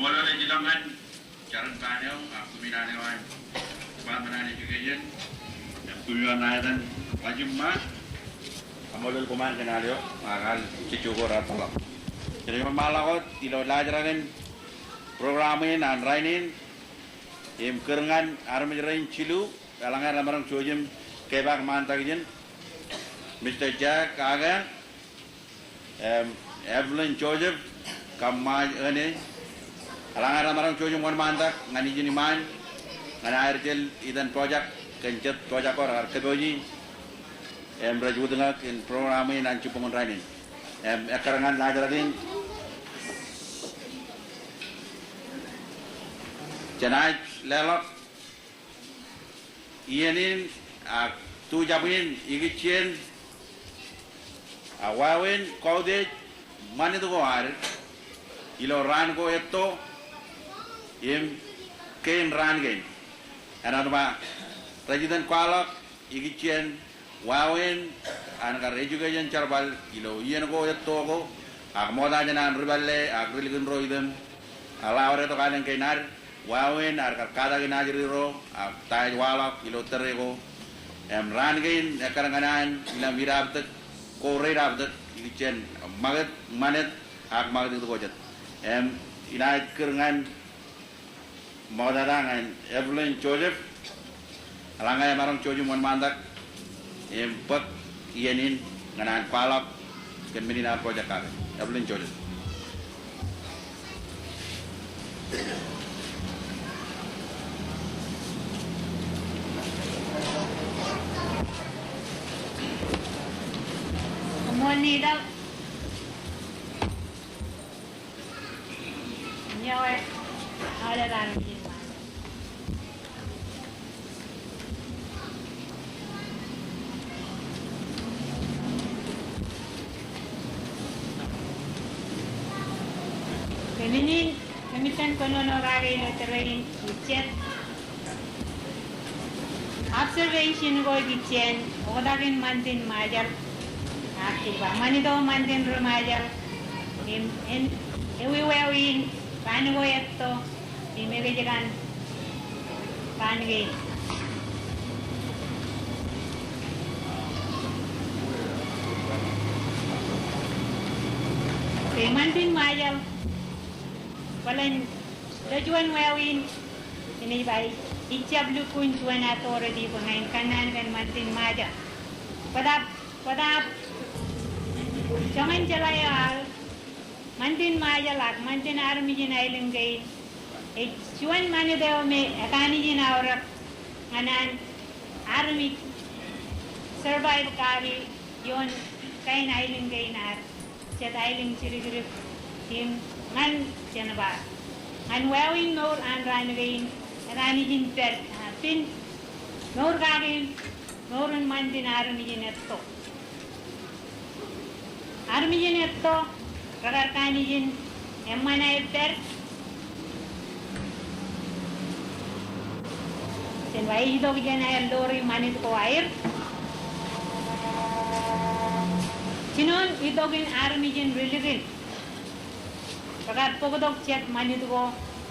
Amolo na jilangan jalan kanyo aku minane wan pamanane juga jen tujuan naidan wajib mah amolo kuman kenalio akal cicuko ratolak jadi mamalakot tilo lajaranin programin anrainin im kerengan armirain cilu alangan lamarang jojim kebak mantag jen Mr. Jack Aga Evelyn Joseph kamaj ini alangan lamarang jojim wan mantak ngani jiniman ngana airtel idan project kencet project orang keboji beraju dengan program ini nanti pengunrainin kerengan lajaranin Janaj lelok ianin tu japin igicien awawin kode mani tu koar ilo ran ko etto im ken ran gen ana ma rajidan kwalak igicien wawin anka education charbal ilo ien ko etto ko moda janan riballe agriligin roidem ala ore to kalen kenar wawin arkar kada ginajiro tay walak ilo terego rangain karanganan ilang wirabdet ko reirabdet igicen maget manet ak maget itu kojet inait kerengan modarangan Evelyn Joseph alangay marang Joseph mon mandak pek ianin nganan palak ken menina project ka Evelyn Joseph Money daw. Nyawa ada lang din man. Keminin kemitan kono rage no terrain chat. Observation go gicen odagin mantin majar aktiba manido mantin rumajar in ewiwewin panugo etto imegejan pange mantin majar walan tujuan wewin ini baik icab lukun tuan atore di pengain kanan kan mantin majar padap jangan jalayal mantin majalak mantin army jin ailing gay chuan mani dew me akani jin aurak nganan army survive kari yon kain ailing gay nar chat ailing chirigirip tim ngan janaba ngan wewin nor an ranagain akani jin per pin nor kari norun mantin army jin etto army netto ragar kanijin emmana epper sen vai dog jena lori manit ko air chinon idogin army jin religin ragar pogodok chet manit ko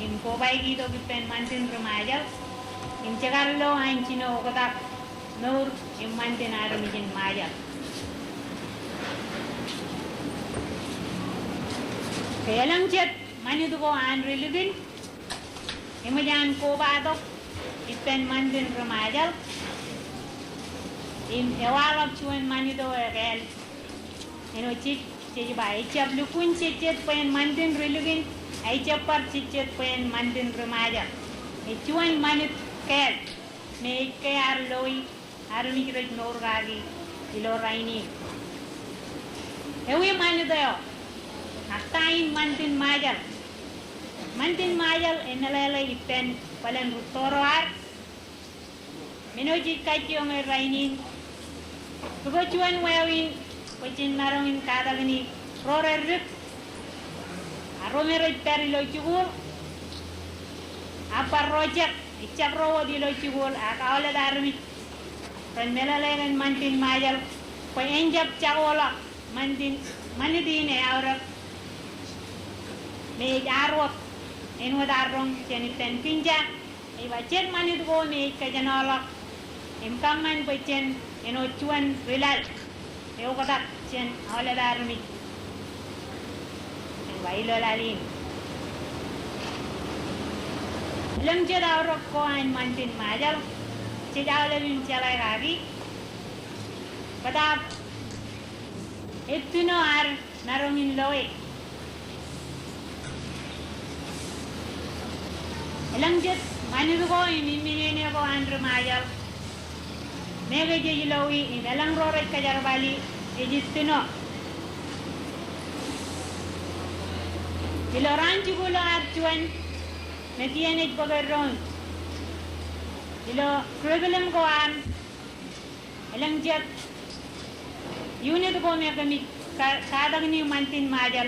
in ko bai gi dog pen mantin rumajal in chagarlo ain chino kodak nor in mantin army jin majal Kelang jet mani tu ko an religin, imajan ko badok ipen mandin remajal, im ewalak cuan mani tu regal, eno cik baik cip lukun cicet pen mandin religin, ai cepar cicet pen mandin remajal, cuan mani kel, me kayar loi, armi kirat nor gagi, iloraini, ewi mani tu yo. Atain mantin majal enalala ipen palan rutoroar menoji kacyo me rainin tugo chuan wewin pochin narongin kadagni rorer aromero perilo chugur apa rojak icap rowo di lo chugur akawala darmi pen melalen mantin majal ko enjap chagola mantin manidine awrak me arwat en wadarong chen ten pinja e ba chen manit go me ka janolak em kamman ba chen eno chuan rilal e o kata chen awala darmi en ba ilo lalin lam je daurok ko an mantin majal che dawle bin chalai ragi badab ettuno ar naromin loe lam je manidu ko imimine ko andru majal mega je lowi idalang rore ka jarbali ejittuno iloranju gulo archuan Metianet pagaron. Ilo problem ko an. Ilang jet. Unit ko me kami kadag ni mantin majal.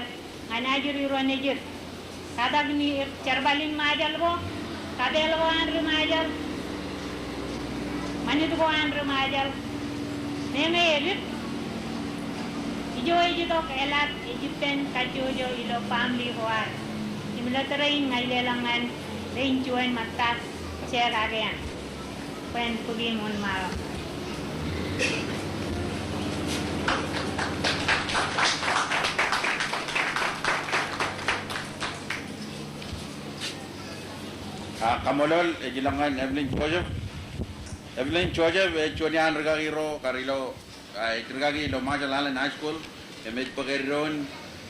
Anajuri ro nejir. Kadag ni charbalin majal ko. Kadel ko an majal. Manit ko an majal. Neme elit. Ijo to elat Egyptian kajojo ilo family ko an. Military ngailelangan rincuan mata ceragean pen pergi mon mal kamolol ejilangan Evelyn Joseph chonian regagiro karilo regagi lo majalan high school emet pageriron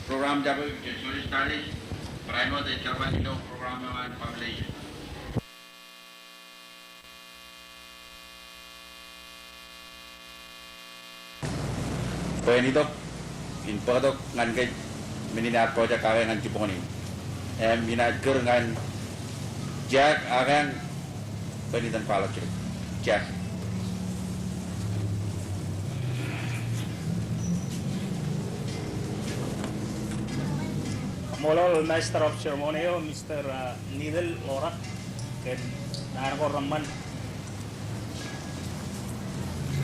program jago social studies Private de Carvalho program and population. Pwede in pagdok ngan kay mininat project kaya ngan Jiponi. Minat ngan Jack akan pwede dan palak Jack. Molol Master of Ceremony, Mr. Nidal Lorak, dan Narko Raman.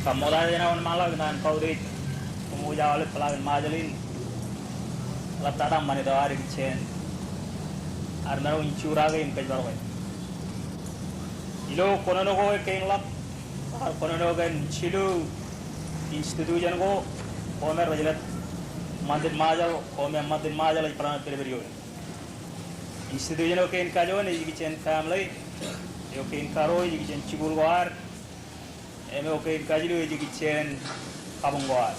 Kamoda jena on malag nan kaudit, umuja oleh pelagan majalin. Laptadam mani doari kichen. Arnaro incura ke imkaj baroi. Ilo konono ko keing lap, konono kan chilu institution ko, komer rajilat. Mantin majal, kome mantin majal ay parang periberio. Institution okay in kajon, igichen family, okay in karo, igichen chibulwar, okay in kajilu, igichen kabungwar.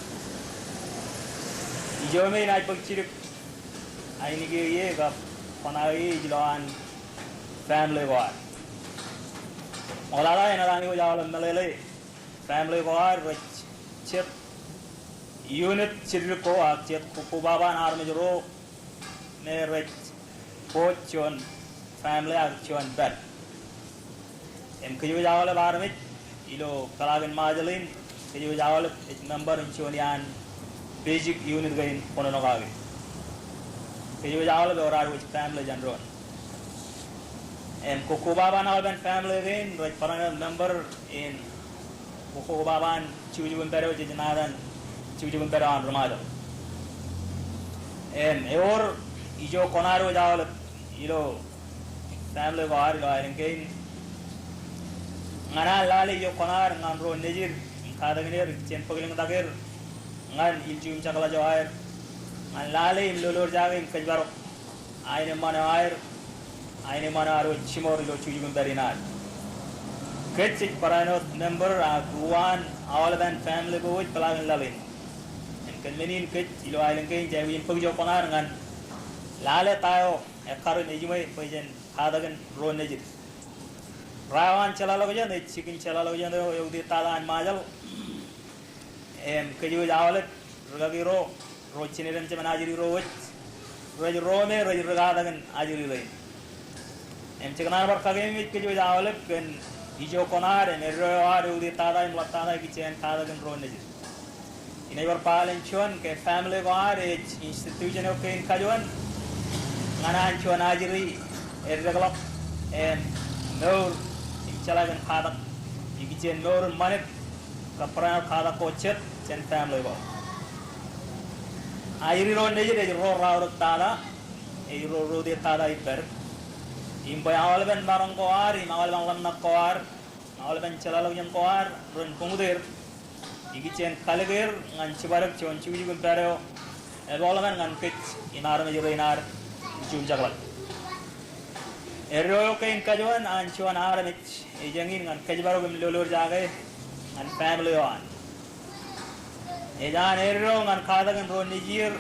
Ijo me na ipagchirip, ay nigi ye kap panay jiloan family war. Olala ay narani ko jawal malele family war, chip. Unit children ko akchet ko baba na arme joro me coachon family akchon bed em kayu jawale barme ilo kalagen majalin kayu jawale member inchonian basic unit gain kono nogage kayu jawale dorar which family general em ko baba na ben family gain right parang member in ko baba chuju bero jinadan Cuci beran remaja. Eor ijo konaro jawal ilo family ko ari lain kain. Ngana lali ijo konar ngamro nejir kadangir chen pagling dagir ngan iljum chakala jawar. Ngan lali lolor jawim kajbaro. Aine mana aro chimor ilo cuci berinar. Kecik parano member aguan awal dan family ko wit pelagan lalin. Kan menin ke ilo ailen ke jawin pagjo konar ngan lale tayo ekaro nejimai pajen hadagan ro nejit rawan chalalo ko jan chicken chalalo jan yodi tadan majal keju jawale ragiro ro chiniren chemana ajiri ro ro me ro ragadagan ajiri lai chikana bar kage mi keju jawale ken ijo konar ro ar yodi tadan latada kichen hadagan ro nejit Ini berpaling cuan ke family ko are institution ko in kajuan ngana cuan ajiri erreglap nor incalagan khadak igichen nor manet kapra khadak ko chet chen family ko ajiri ro neje ro raur tada e ro de tada iper Impoy awal ben barang koar, awal bang lanak koar, awal ben celalaw yang koar, run pengudir. Igi cen kalegir ngan cibarak cion ciuji gumparo. Awal ben ngan kit inar majur inar cium jaglak. Erro kain kajuan ancuan aramit ejangin ngan kajbaro gum lolor jage ngan family on. Ejan erro ngan kada ngan ron nijir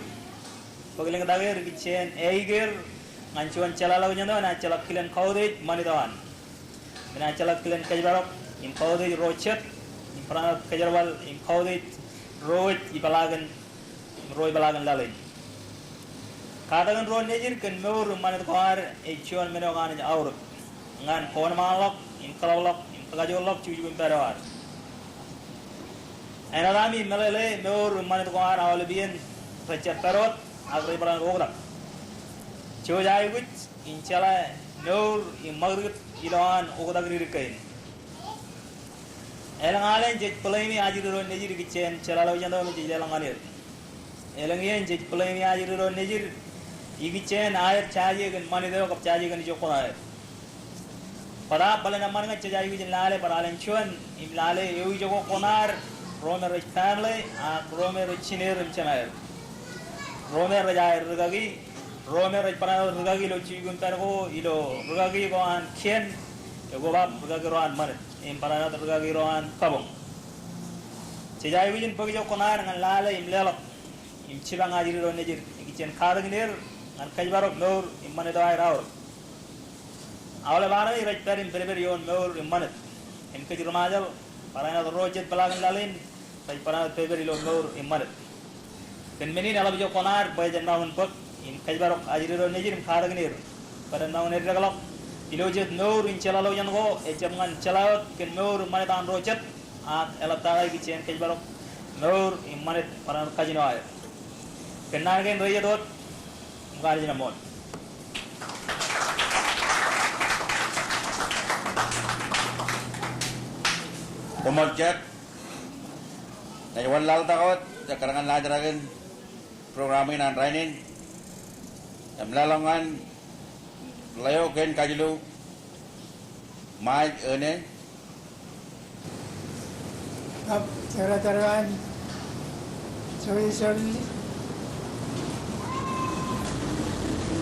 pagling dagir gichen eigir ngan cuan celalaw nyando na celak kilen kaudit manitawan. Na celak kilen kajbaro im kaudit rochet im prana kajarbal im kaudit roit ibalagan roi balagan lalin. Kadagan ron nejir ken meur manit koar echuan menogan aur ngan kon malok im kalolok im kagajolok cuju bemparawar enalami melele meur manit koar awlebien recet perot agri baran rograk chojai wit inchala meur im magrit ilan ogdagri rikain elangalen jet pelemi ajir ron nejir gichen chalalo jando mi jelanganir elangien jet pelemi ajir ron nejir Igichen air caji kan mani deo kap caji kan joko air. Pada balan aman kan caji igichen lale paralan chuan im lale eu joko konar rome rich family rome rich chinir imchanair. Rome rajair rugagi rome rich pana rugagi lo chigun pergo ilo rugagi ko an kien ego bab rugagi roan man im parana rugagi roan kabong. Caji igichen pagi joko konar ngan lale im lelok im chibang ajiri ro nejir igichen khargnir an kajbarok meur immane doai raur awle bara i raj perim beber yon meur immane im kajir majal parana rojet balagan lalin taj parana beber ilo meur immane ken menin alab jo konar bay janna un pok im kajbarok ajiri ro nejir im khargnir parana un ergalok ilo jet meur in chalalo jango e jamngan chalawt ken meur immane dan rojet a elab tarai ki chen kajbarok meur immane parana kajino ay ken nargen royedot Gari na mon. Pemotjet. Dari walal takot, karangan lajaragan programin an rainin. Jam lalongan layo ken kajilu mai ene. Ab cara-caraan sorry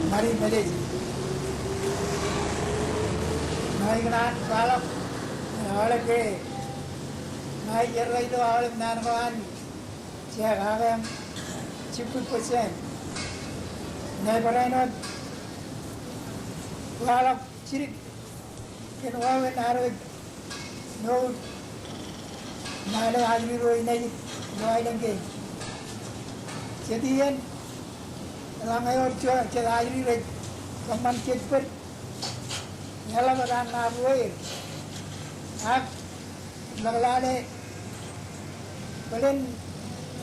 Mari mari. Naik nan balap, awalnya ke, naik jerai itu awalnya nan kawan, siapa agam, cukup persen. Naik berai not, balap cirik, kenapa narik, no, naik lagi roi naik, naik lagi. Jadi Lang ayo cek airi rek kaman cepet nyala badan nabuir ak laglale balen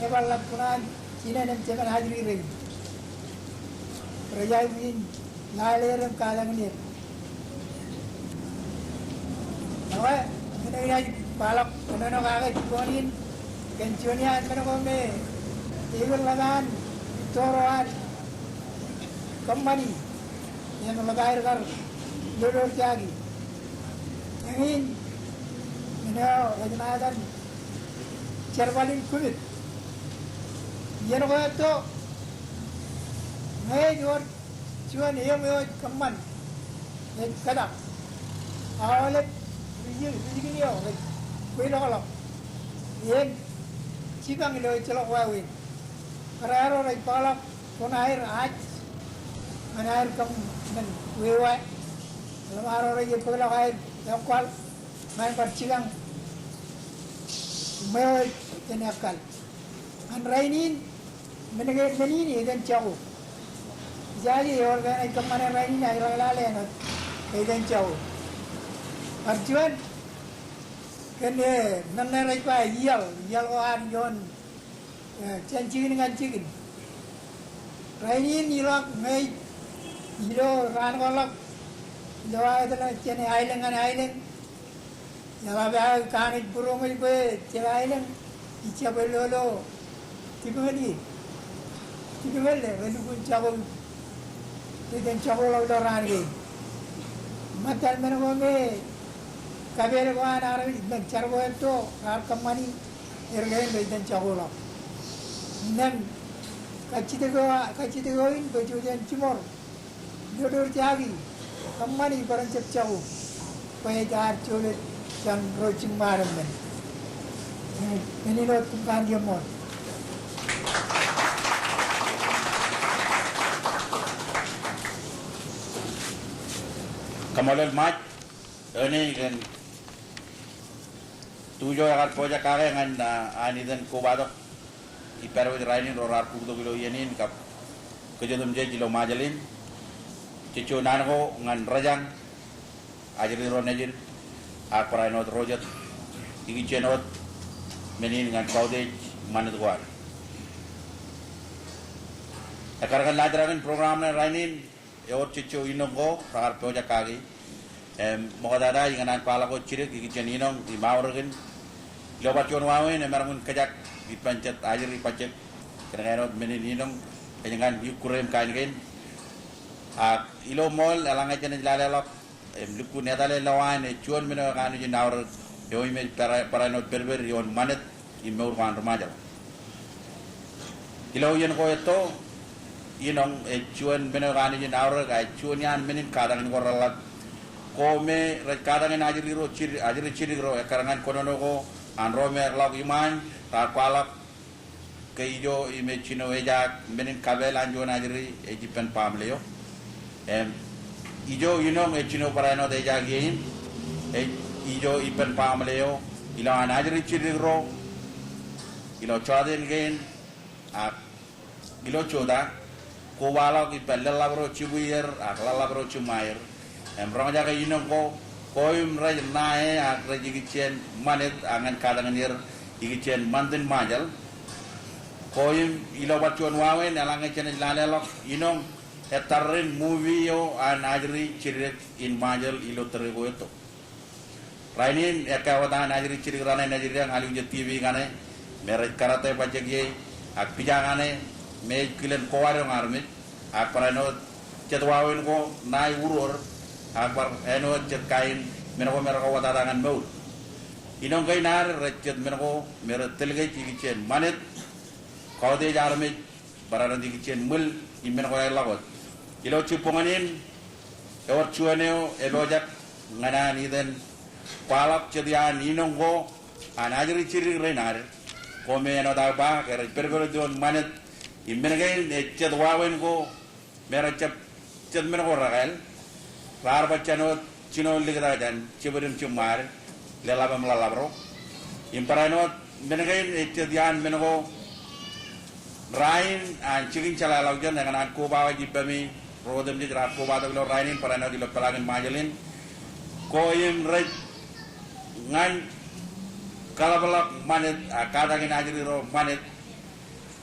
ebal lapunan Cina nem cekan hajri rek rajai min lale rem kalang ni nawa ini balap kono kaga konin kencunian kono kome ibal lagan toroan Kembali yang lebair kar duduk lagi. Ingin menau rajinadan cerbalin kulit. Yang kau tu, ngay jual cuan yang mau keman, yang kadang awalnya biji ni awal, kau nak kalau yang cikang itu celok wawin. Kerana orang palak pun air aj. Air kam men wewa lamaro re pagla air yakwal main parcilang me tenakal an rainin menege menini dan jauh jadi orang ai kam mana rainin ai lale no dan jauh arjuan kene nanne rai pa yal an jon cancing dengan cikin rainin ilak mai Ilo ran kolak, doa itu lah cene island, yang apa kanit burung itu cene island, ica belolo, tiga kali le, belu pun cabu, itu cabu lalu ran ke, matal men ko nge kabere ko anar ben chargo to ar kamani ergain beitan chagola nan kachite go in bejujan chimor jodur jagi kamani barang chagu pai dar chole chan roching maram men ini lo tukan dia mon Kamalol mat ini kan tujuh akan pojak kare ngan ani dan kubadok iparu rainin rorar pugdo kilo yenin kap kejadum je kilo majalin cicu nango ngan rajang ajri ronajin akparainot rojat igi cenot menin ngan kaude manut guar akarkan ladragan program na rainin yor cicu inonggo rakar pojak kagi mogadada inganan pala ko cirik igi ceninong di mauragin lobat yon wawen emarun kajak di pancet ajri pancet kenanganot menin inong kenyangan yukurem kain ilo mol alangai jene jalalok luku netale lawan chuan meno kanu jinawr yoi me para not berber yon manet imur kan remaja ilo yen ko eto inong chuan meno kanu jinawr ga chuan yan menin kadang ko ralat ko me kadang ajri ro ajri ro karangan konono ko anro me lok iman ta kwalak keijo ime chino ejak menin kabel anjon ajri ejipen pamleo ijo inong chino parano de jagin ijo ipen pamleo ilo anajri chirigro ilo chaden gain ilo choda ko wala ki pellala bro chibuyer akla bro chumayer rong jaga inong ko koim raj nae akra jigichen manet angan kadanganir jigichen mantin majal koim ilo bachon wawen alange chen lalelok inong etarin movie yo an ajri cirik in majal ilo terego itu rainin ekawatan ajri cirik rana najri yang ali ujet TV ngane mere karate pajak ye ak pijangane me kilen kowar yang armit ak parano cetwawin ko nai urur ak par eno cetkain menako merako watarangan maul inong kay nar recet menako mere telgay cikichen manet kawde jarmit bararan cikichen mul imen ko lagot ilo cipunganin ewat cuaneo elojak ngana niden palak cedian inonggo anajri ciri renar kome no daba kere pergolo don manet imengain ecet wawen go mera cep men ko ragal rar bacano cino ligada dan ciberim cumar lelabam lalabro imparano mengain ecedian mengo rain an cikin cala laujan dengan aku bawa jipami rodem di rapo bata lo rainin parano di lo pelagin majalin koyim rej ngan kalabalak manet kadangin ajri ro manet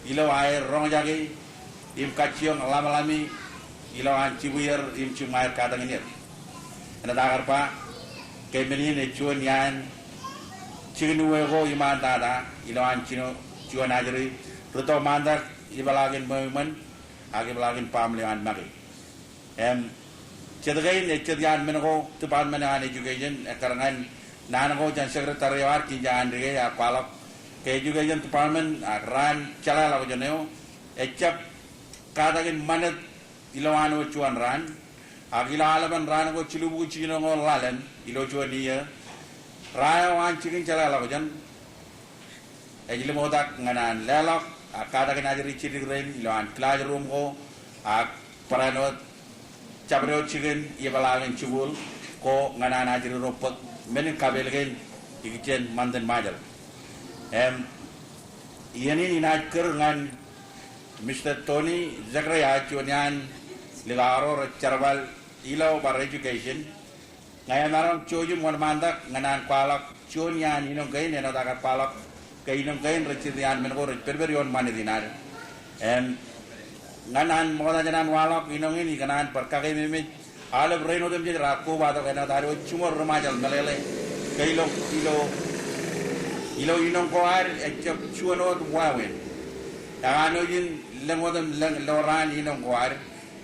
ilo air rong jagi im kaciong lama-lami ilo an cibuyer im cumair kadangin ir ana dagar pa kemenin echuan yan cinu wego iman tada ilo an cino cuan ajri ruto mandak ibalagin momen agi balagin pamlian magi cedagain cedian menko tupan menan education karangan nanako jan sekretariat kinjaan dige ya palak ke education department ran cala la joneo ecap kadagin manet ilawano chuan ran agila alaban ran ko cilubu cino ngol lalen ilo chuan dia raya wan cikin cala la jan ejile modak nganan lelok kadagin ajri cirik rain ilan classroom ko paranot cabro chicken ibalagin chubul ko ngana najri ropot menin kabel gen igichen mandan majal yani inaker ngan Mr. Tony Zakaria chunian ligaro charbal ilo bar education ngayon narong choju mon mandak nganan palak chunian inong gain ena dagat palak kainong gain rechirian men ko perberion manidinar nganan moda janan walak inong ini kanan perkakai mimit alab reno dem jadi raku bata kena taro cumor remajal melele kailo ilo inong ko ar ecap cuano wawen ano jin lengodem loran inong ko ar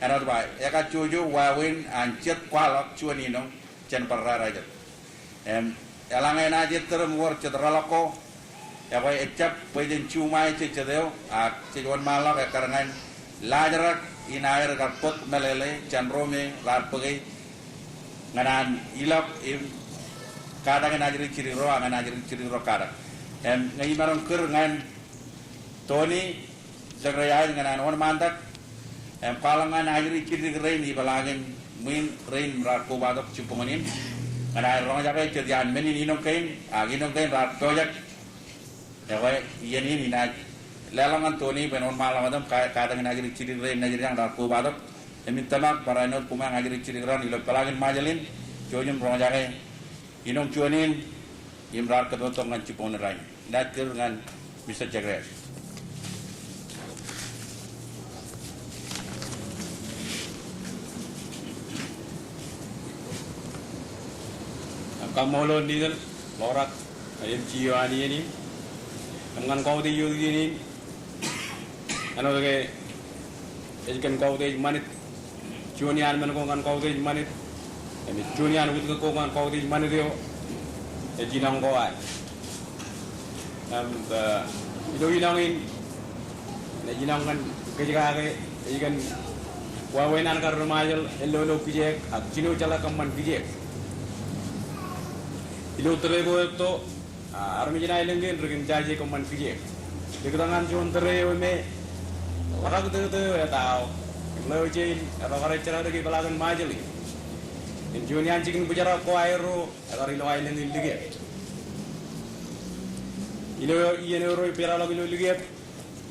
anot ba eka cuju wawen ancet kwalak cuan inong chen parra raja elangai na jeter muar cetralako ya koi ecap pejeng cumai cedeo cejuan malak ya karangan lajarak inair karpot melele chen rome lar pegai nganan ilap kadang ngajari ciri roh ngajari ciri roh kadang ngai marong ker ngan Tony Zagraya nganan on mandak palangan ngajari ciri rain di balagin min rain rako badok cupunganin nganan rong jaga cedian menin inong kain rat project ya koi iya ni naj lelangan Tony benon malam adam kadang ngajari ciri rain ngajari yang rako badok minta mak para inot puma ngajari ciri rain ilok balagin majalin jojum rong jaga inong cuanin imrar ketotong ngan cipon rai nakir ngan Mr. Jagres kamolon ni lorak ayam ciwani ini ngan kau di yu ini ano ke ikan kau di manit cuanian man ngan kau di manit ini cuanian wit ko ngan kau di manit yo jinang ko ay ito ginangin na jinang kan kajikake ikan wawenan kar rumajal elolo kijek at chino chala kamman kijek ilo tere ko to armi jina ilengin regin jaje kamman kijek diketangan jon tere me larak te ya tao lo jin ro cara de kalagan majali in junian cikin bicara ko aero agar ilo ilengin dige ilo iyene ro pira lo ilo dige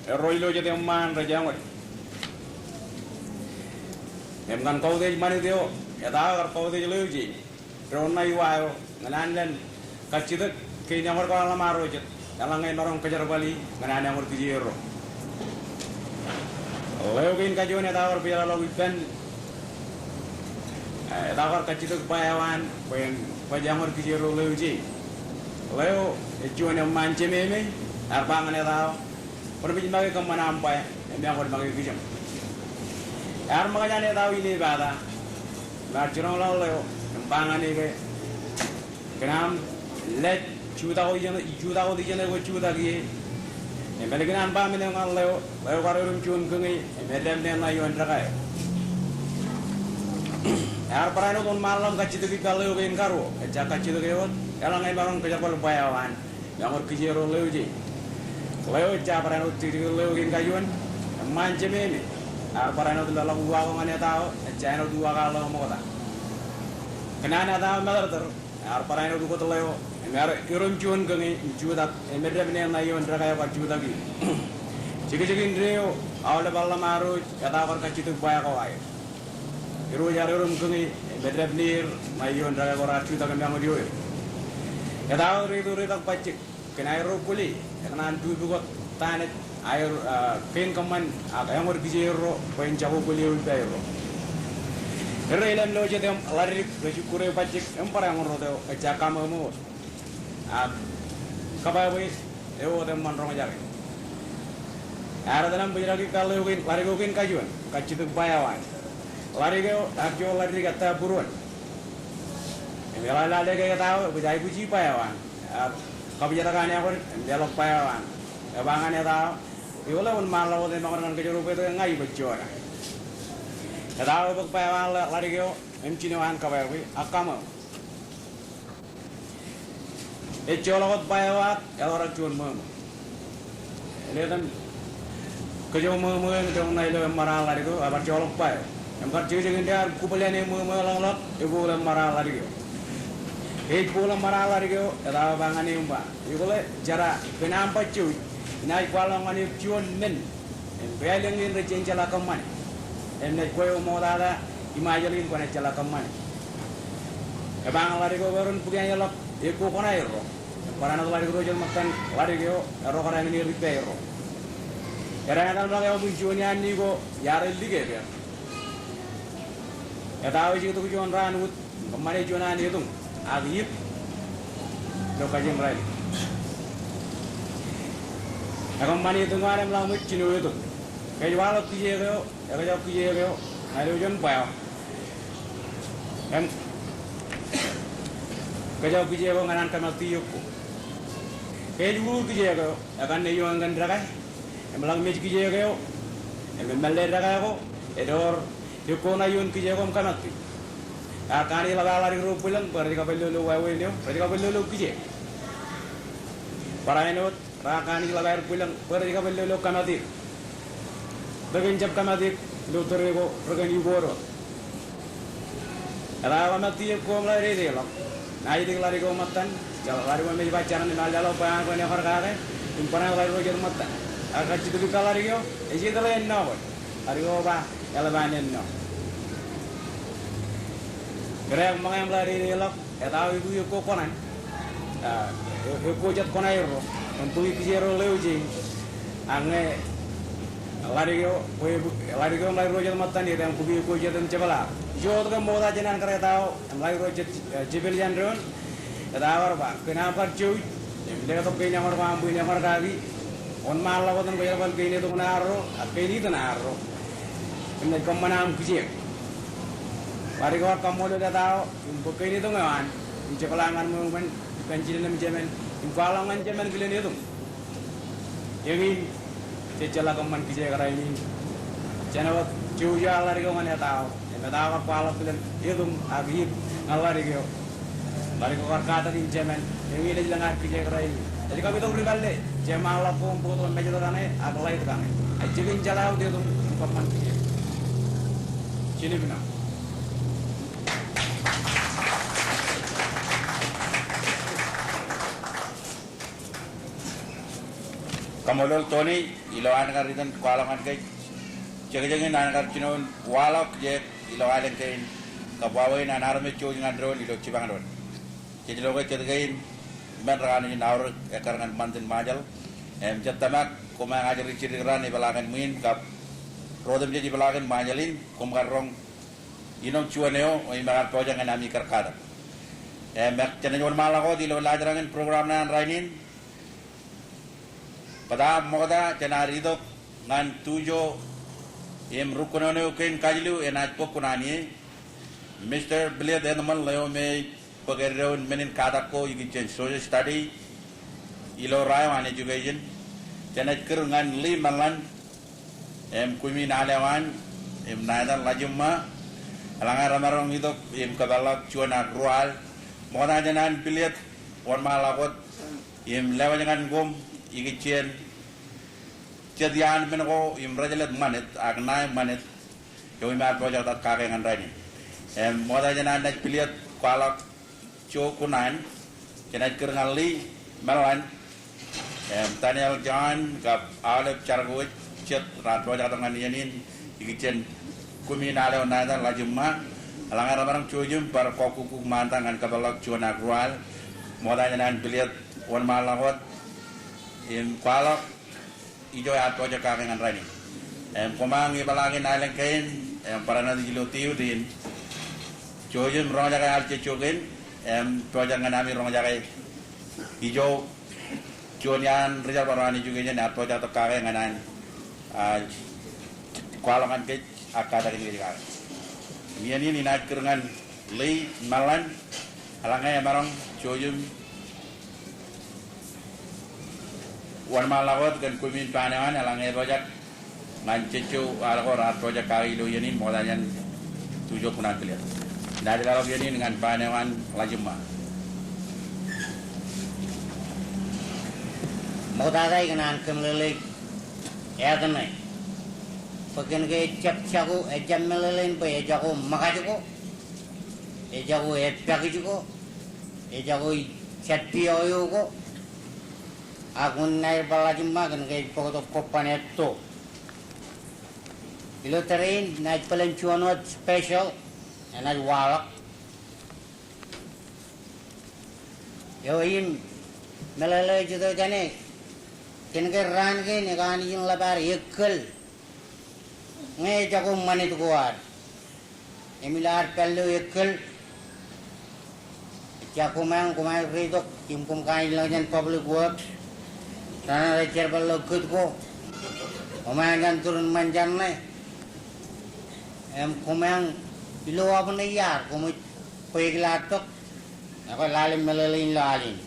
ro ilo jete man rajang kan kau de mani deo ya tao kar kau de lo ji ro nai wa nganan len kacida ke nyamar ko ala maro jet ala ngai marong kejar bali nganan nyamar kijero leo kin kajone tawar pira lo ben tawar kacida payawan ben pajamar kijero leo ji leo ejone manche meme arbang ne tao perbijin bagi ke mana ampai nyamar bagi kijam ar makanya ne tao ini bada na jirong lo leo embangan ni ke kenam let juta ko di jene ko juta ki embele kenam ba mene ngal leo karo rum chun kengi medem ne na yon rakai ar parano ton malam kacitu ki kaleo ken karo eja kacitu ke won elang ai barong kejar pal bayawan yangor kijero leo ji leo ja parano tiri leo ken kayun manje meme ar parano dala uwa ko ngane tao eja no dua kalo mo kota kenana tao malar ter ar parano du ko leo mer irum chun kengi juda medem ne na yon rakai wa juda ki jigi ndreo awle balla maru kata kor kacitu baya ko ay iru jare rum kengi medem nir na yon rakai ko ra juda kan yang dio kata ri tak pacik kenai ro puli kanan du bu ko tanet air ken kaman yang mor gijero pen jago puli ul bayro Relam lo jadi lari bersyukur pacik empar yang orang tu cakap mahu, kapai bui, itu teman orang jari. Ada dalam berjalan kalau lari kokin kajuan, kacu tu bayawan, lari kau, aku lari kata buruan. Ini lari kau tahu, berjaya puji bayawan, kau bicara kan yang pun dialog bayawan, bangan yang tahu, itu lah pun malu tu makan kerja rupa itu ngai berjuara. Tahu buk payawan lari kau, cinoan kapai bui, akam. Colok payawan, orang cuan mem. Lihat kerja mem yang naik le marah lari kau, apa colok pay. Yang kerja dengan dia, kupelian yang mem lang, ibu le marah lari kau. Ibu le marah lari kau, tahu bangan ni umba. Ibu le cara kenapa cuy, naik kualang ani cuan men. Bayang ni receh jalan keman. Emne koy mo dada imajalin ko na chala kamman e bang lari ko gorun pugian yalok e ko kona ero para na lari ko jol makan lari ko ero kara ni ripero era na dal laga bu joni anni ko yare lige be e taw ji to jon ran ut kamane jona ni tung agi lo kajim rai agam mani tung ngare mlang mit chinu itu kay walo kiye ko kerja kiye ko, ada ujian payah. Kajau kije ko nganan kamal tiyuk ko. Kaya dulu kije ko akan ne yung ngan drakai. Emlang mej kije ko. Em malle drakai ko. Edor yuko na yun kije ko kamati. Akani lari ro pulang berarti kapal lulu wawe nyo. Berarti kapal lulu kije. Para enot rakani lari pulang berarti kapal lulu kamati. Bagian jab kamati lu terego regan yugoro. Era kamati ko lari de lo. Nah jadi lari ko matan, lari ko may bacaran na lalo pa ko ne harga impana lari ko jer matan. Aga chitu ka lari ko, e chitu le no. Lari ko ba, ela ba ne no. Kaya mga yang lari de lo, eta ibu ko konan. Ko jat konai ro, untuk ikijero leuji. Ange lari ko lari ro jer matan ni yang kubi ko jat cebala. Jo to moda jenan kare tao lagi ro jibil jandron tawar ba kenapa cuy dia to kenya mar ba ambu nya mar kali on mala ko tan ko yabal kene to naro apeni to naro inne kamanam kije bari ko kamodo da tao imbo kene to ngawan ince pelangan mo men kanjin nem jemen imbalangan jemen gilen itu yemi cecela kaman kije kara ini janawat cuy ya lari ko man ya tao Katawa pala pilan idum agib ngalari ko. Lari ko karkata din jemen. Yung ila lang kije kray. Jadi kami to ribalde. Jemala ko puto medyo tane aglay tane. Ay jigin jalaw dito paman kije. Chini bina. Kamolol Tony ilawan ka rin kwalangan kay jaga-jaga nanar cinon walok je ilawan kain kapawai nanar me cuy ngandron ilo cibangan. Jadi lo kay kagain menerani naur ekarangan mantin majal jatamak kuma ngajari ciriran ibalagan min kap rodem jadi ibalagan majalin kumarong inom cuaneo o imagar projang nami karkada. Mek cenayon malako dilo lajarangan program nan rainin pada moda cenarido ngan tujo rukunone ukin kajilu enaj pokunani Mr. Bled Edman leo me pagerawan menin kadako igi chen social study ilo rayo ane juga jen cenaj ngan limanlan kumi nalewan naidan lajumma alangan ramarong itu kabalak cuanak rual moda jenan Bled wan malakot lewa jangan gom igi chen jadian menko rajalet manet agnai manet yo imar project tat kage ngan rani moda jana ndak piliat kwalak cokunan jana kerngali malan Daniel John gap alep chargo chet rat project ngan yanin igichen kuminale onada lajumma alangar barang cojum par kokuku mantangan kabalak cuana rual moda jana piliat wan malahot kwalak ijo ato aja kakengan rani komang ibalangin nailang kain para nanti jilotiu din cojum rong jaga alce cogen toja nganami rong jaga ijo conian rijal barani juga nya ato aja to kakengan kualangan ke akada ini juga ini naik kerengan lei malan alangai marong cojum wan malawat kan kumin panewan alangai rojak mancecu algor rojak kali lo yanin modalnya 7 kunan keliat dari dalam yanin dengan panewan lajumma modalai kenan kemlele ya kenai pakin ke cak caku jam melelein pe jago makajuko jago pakijuko jago chatpioyo ko Agun naik balajumma kan kay pokok kopaneto. Ilo terin naik pelancuanot special, naik walak. Yo im melele judo jane, kan kay ran kay negani yung labar yekkel. Ngay jago manit kuat. Emilar pello yekkel. Jago mang kumay rito kim kain lang public works. Karena recer balokut ko, kumayan turun manjan na, kumayan ilo apa na yar, kumay paglatok, Ako lalim malalim lalim.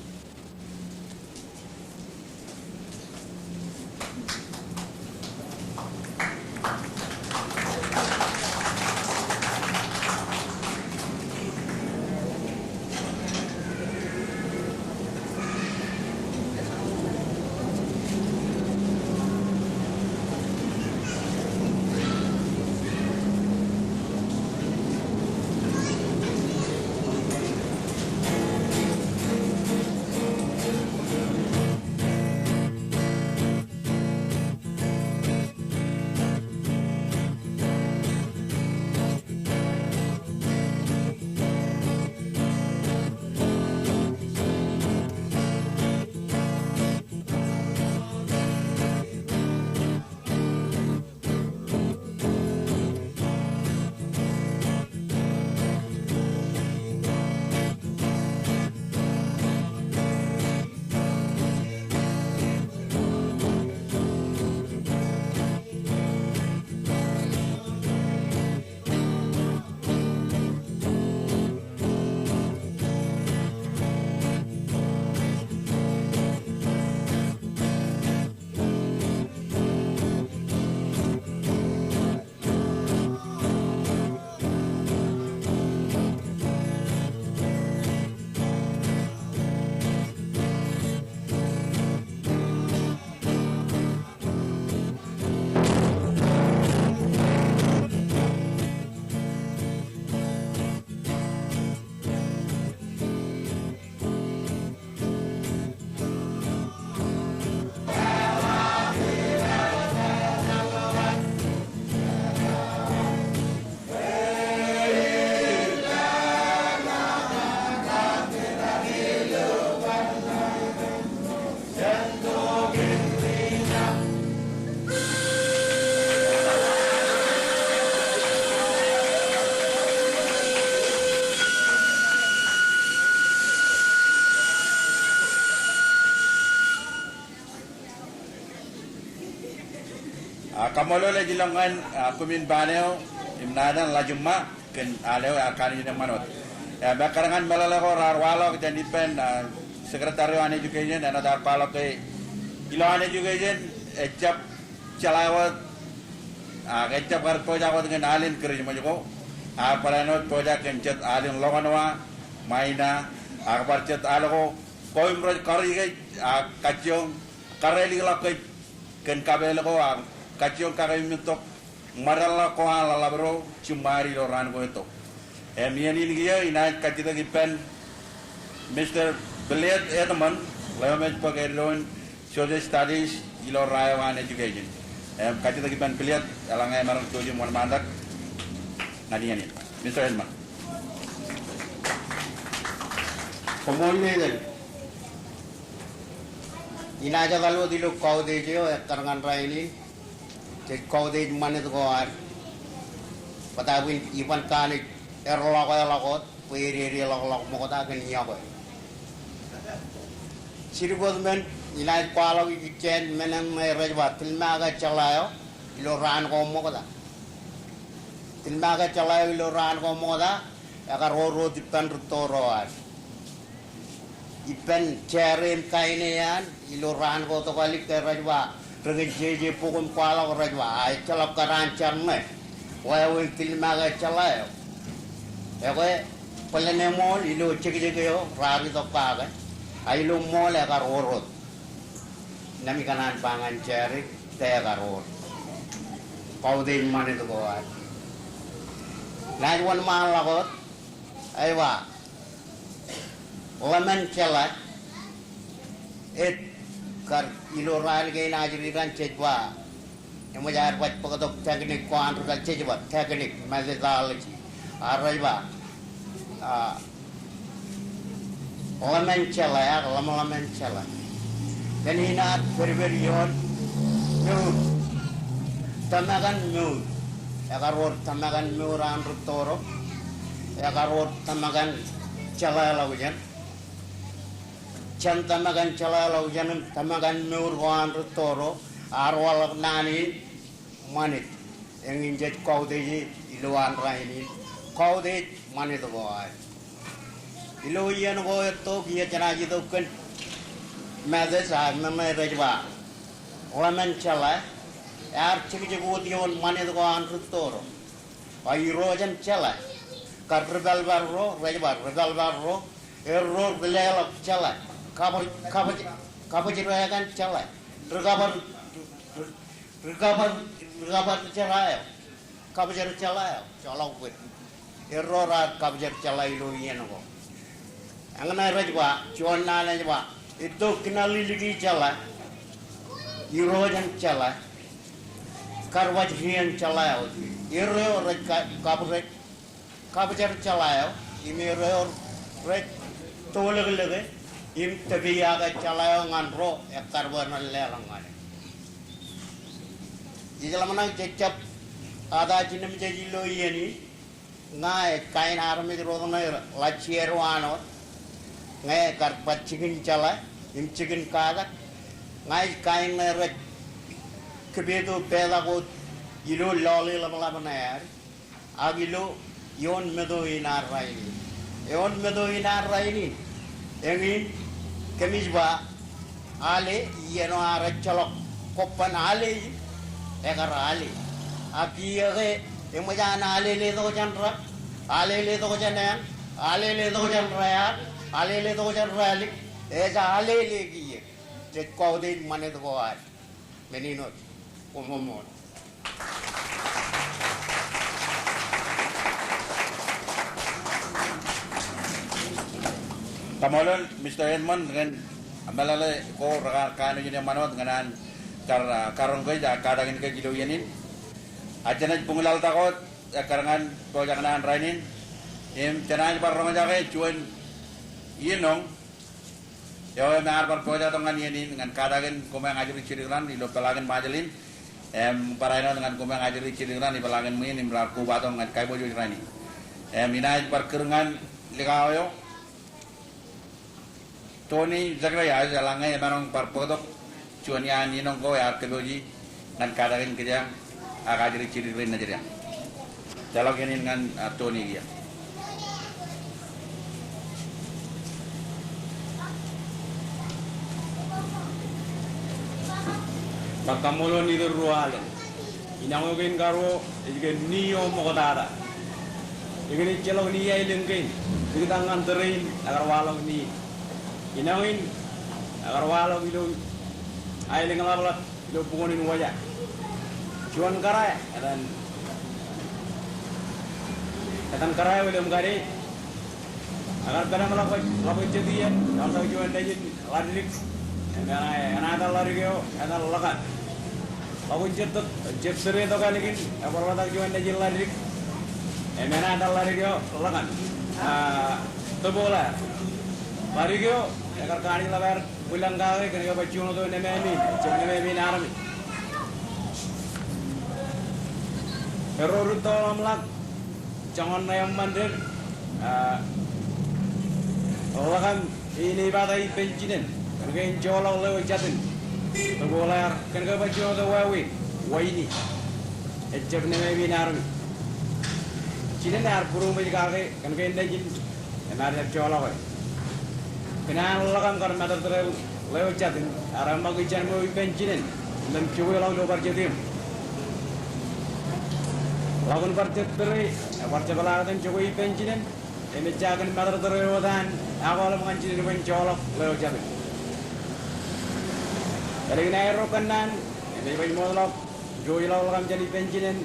Kamolo le jilangan kumin baneo imnadan lajumma ken aleo akan yun manot. Bakarangan malalako rarwalo dan dipen sekretario an education dan ada palo ke ilan education ecap calawat ecap kar projawat dengan alin kerja majuko paranot projak kencet alin lokanwa maina akbar cet aloko koim roj kari ke kacung kareli lakai ken kabel ko kacung kagai mintok marala ko ala bro cumari loran ko itu miani liya ina kacita gipen Mr. Beliat Edman Leomet Pagedon Social Studies ilo Rayawan Education kacita gipen Beliat alang marang tuju mon mandak nadian ini Mr. Edman Pemulih ina aja kalau diluk kau dejo karangan rai ini kau dej mana tu kau ar patawin ipan kali erlakot peri lak mau kata kan nyawa siribot men ina kalau ikan menang merajat tilmaga calayo iloran kau mau kata tilmaga calayo iloran kau mau kata agar roro dipan rutoroan ipan cerin kainian iloran kau tu kali kerajat Pergi jeje pukul kepala orang tua, celak kerancan me, wah tilmaga celak, ya kau pelene mall ilu cek yo, rari tu kaga, ilu mall agar urut, nami kanan pangan ceri, teh agar urut, kau di mana tu kau ada, najwan mahal kau, aywa, lemon celak, kar ilo ral ke najri ran cejwa yang majar buat pokok teknik kuan ral cejwa teknik methodology araiba lamen cela ya lamen cela dan hina berberion nu tamagan nu agar tamagan nu ran rutoro agar tamagan cela lagunya Chan tamagan calalau jangan tamagan murwan rutoro arwal nani manit yang injet kau deji iluan raini kau dej manit boy ilo iyan ko ito kiya chanaji to kan mada sa mama rajwa waman chala yar chiki diyon mane to ko anrut toro ay rojan chala kar rebel barro error belelak chala kabar jiragan chala Rekabar chala kabar chala chala wit error kabar chala ilo iyan ko angana rajwa chuan na rajwa itu kinali ligi chala irojan chala karwaj hian chala iro raj kabar chala imiro raj tolag lege im tabiya ga chala nganro karban lelangan ijalamana cecap ada jinam jajilo iyani ngai kain armi rodona lachierwano ngai karpat chicken chala im chicken kaga ngai kain mer kebetu pela ko ilo loli lama yar agilo yon medo inar raini engin kemisba ale yeno ara chalok kopan ale ekar ale akiye emajana ale le do janra ale le do janan ale le do janra ale le do janra ali esa ale le kiye je ko de mane do ar menino omomon Kamolon Mr. Edmond dengan amalale ko kanu yun manot nganan karong ko ja kadangin ka gido yanin ajanaj pungulal takot karangan ko jangan rainin em tanaj barong ja ke cuan yinong yo mar bar ko ja tongan yanin dengan kadangin ko mangajuri ciriran di lopalagan majalin paraino dengan ko mangajuri ciriran di palagan min imrar ku batong ngan kai bojo rani inaj bar kerengan ligayo Tony Zagraya jalangai manong parpodok cuania ninong ko ya kedoji nan kadarin kerja akajiri ciri lain aja dia jalok ini dengan Tony dia Kakamulon itu rualen inangogin karo juga niyo mo kotara ini celok niya ilengkin kita nganterin agar walong ni inangin agar walong itu ay lengalabla itu pungunin wajah cuan karai dan karai belum kari agar kadang lakukan jadian kalau tahu cuan dajin lari karena ada lari kau ada lakat lakukan jet seri itu kali ini apa tak cuan dajin lari mana ada lari kau lakat tu bola lari kau agar kari labar pulang kau kena kau cuan tu nemi arami error itu amlak jangan yang mandir Allah kan ini badai penjinin kerjain colok lewat jatin tu bola kena kau cuan tu waini ejak nemi arami Cina nar puru mai kage kan ke inde jin nar ya chola we kena lakam kar madar tere lew chatin aram bagi jan mo penjinen dan cuwe law do bar jatim lagun bar tere bar jabala dan cuwe penjinen eme jagan madar tere wadan awal mengancin di pencolok lew chatin kali kena ero kanan eme bai molok cuwe law lakam jadi penjinen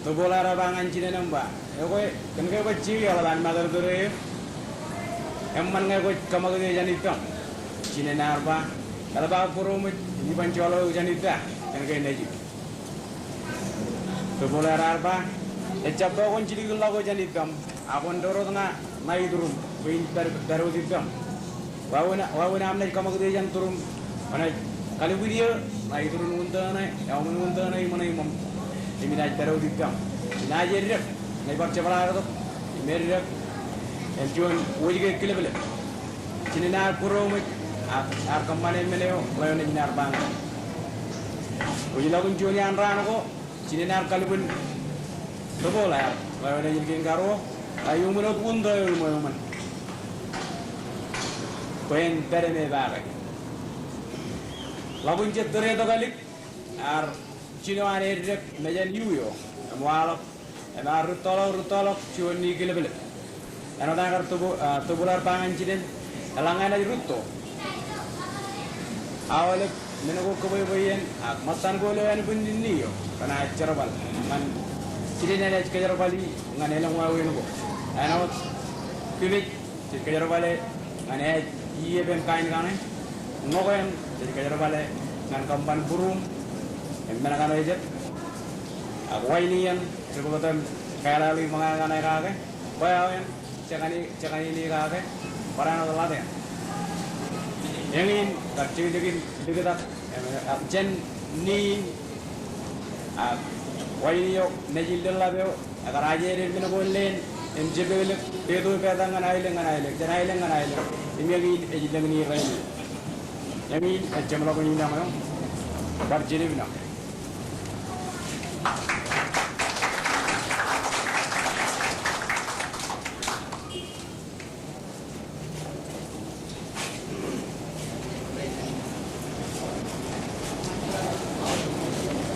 tu bola rabangan Cina nambah, ya kau kan kau kecil ya lah madar tu re, emman kau kamu tu jadi tam, Cina narba, kalau bawa purum di pancolo jadi tak, kan kau neji, tu bola raba, ecap kau kan ciri gula kau jadi tam, aku ndoro tengah naik turun, kau baru di tam, wawu namanya kamu tu jadi turun, mana kali video naik turun unta naik, yang unta naik mana imam. Ini naik taruh di kam, ini aja dia, naik bar cepat ada tu, ini dia, encuan, wujud ke level, cina nak puru macam, kemana meleo, lawan ini nak bang, wujud lawan cuan yang rana ko, cina nak kali pun, tu boleh, lawan ini jadi karo, ayu menurut pun tu ayu mana, koen bere me baga labun je dere to galik ar chino ane rek mejen yuyo amwalo emar rutolok chuni gilebele ana dangar tubular pangan ciden elangan aja rutto awale menago koboyen ak matan gole an bundiniyo kana cerobal man ciden ada cerobali ngane lang wawen ko ana kulit cerobale ngane iye ben kain kane ngogen cerobale ngan kampan burung emana kana ejet ak wailian sebutan kalali mga ngane kake bayawen cakani ini kake parang ada lade yang ini kacau dikit abjen ni wailio nejil della beo agar aja ini mina boleh MJB lek dedo peta ngan aile ini lagi ejil ni rai yang ini jam lagu ini nama barjini bina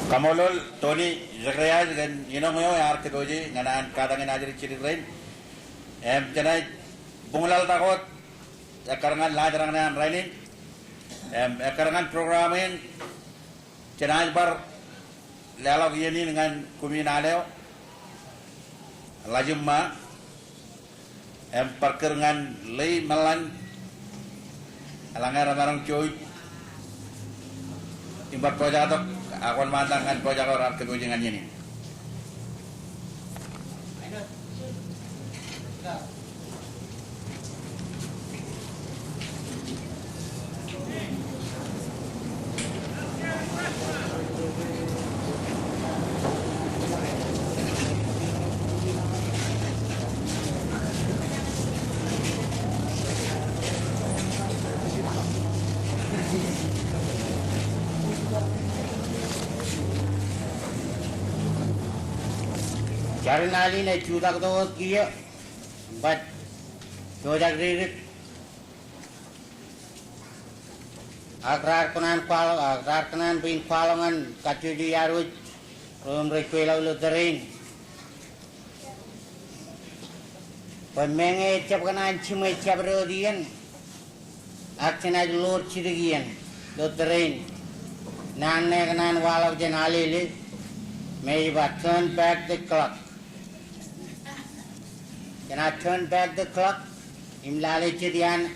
Kamolol Tony Zakaria dengan Inongoyo yang arkedoji nganaan kadangin ajar ciri lain. Janai bungulal takut karangan lajaran ngan rainin. Karangan programin janai bar lalok ini dengan kuminaleo lajumma perkerangan lei melan alangan ramarang cuy imbar projatok akan mantangan projak orang kegunjungan ini. Jarin ali ne cudak to kiyo but cudak ririt akrar kenan pin palongan kacu di arut rum rekwela luterin pemenge cap kenan cime cap rodian aksena lur cidigian luterin nanne kenan walau jen alili may turn back the clock. Can I turn back the clock? Imlali cidian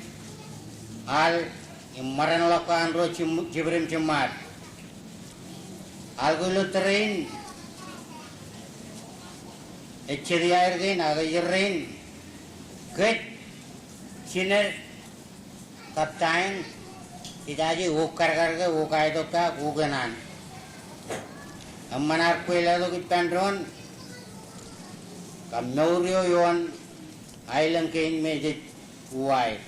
al imaran lokan ro jibrim cemat. Al guluterin cidiair din agayirin good ciner kaptain idaji ukar karke ukai to ka uganan. Amanar kuila to kitandron kam naurio yon ailang kain medit uai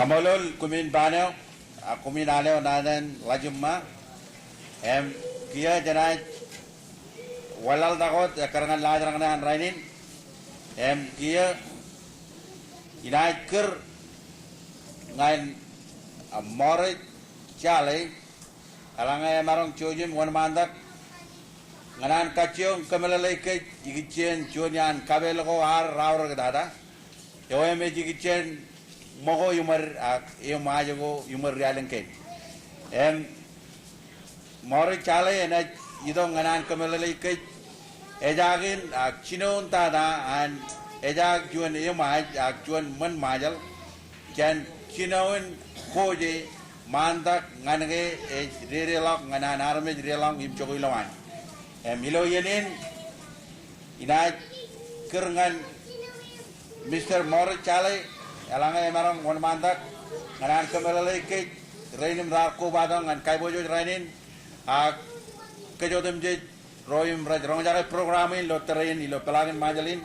Kamolol kumin baneo, kumin aleo nanen lajumma, kia janai walal takot karangan lajarang nahan rainin, kia inai ker ngain more chale, alangai marong chojim wan mandak, nganan kaciong kemelalai ke jigicen chonyan kabel ko har raur kedada, yoeme jigicen mogo yumar majago yumar realengken, more chale ena idong nganan kemelalai ke ejagin chinon tada an ejag juan yumaj juan man majal, jan chinoin koje mandak ngange relok nganan arme relong im chokoi lawan. Milo yenin ina kerengan Mr. Mor Chale alanga emarang wan mandak nganan kemelalai ke reinim rako badang ngan kai bojo rainin kejodem je roim rong jare programin lo terain ilo pelagin majalin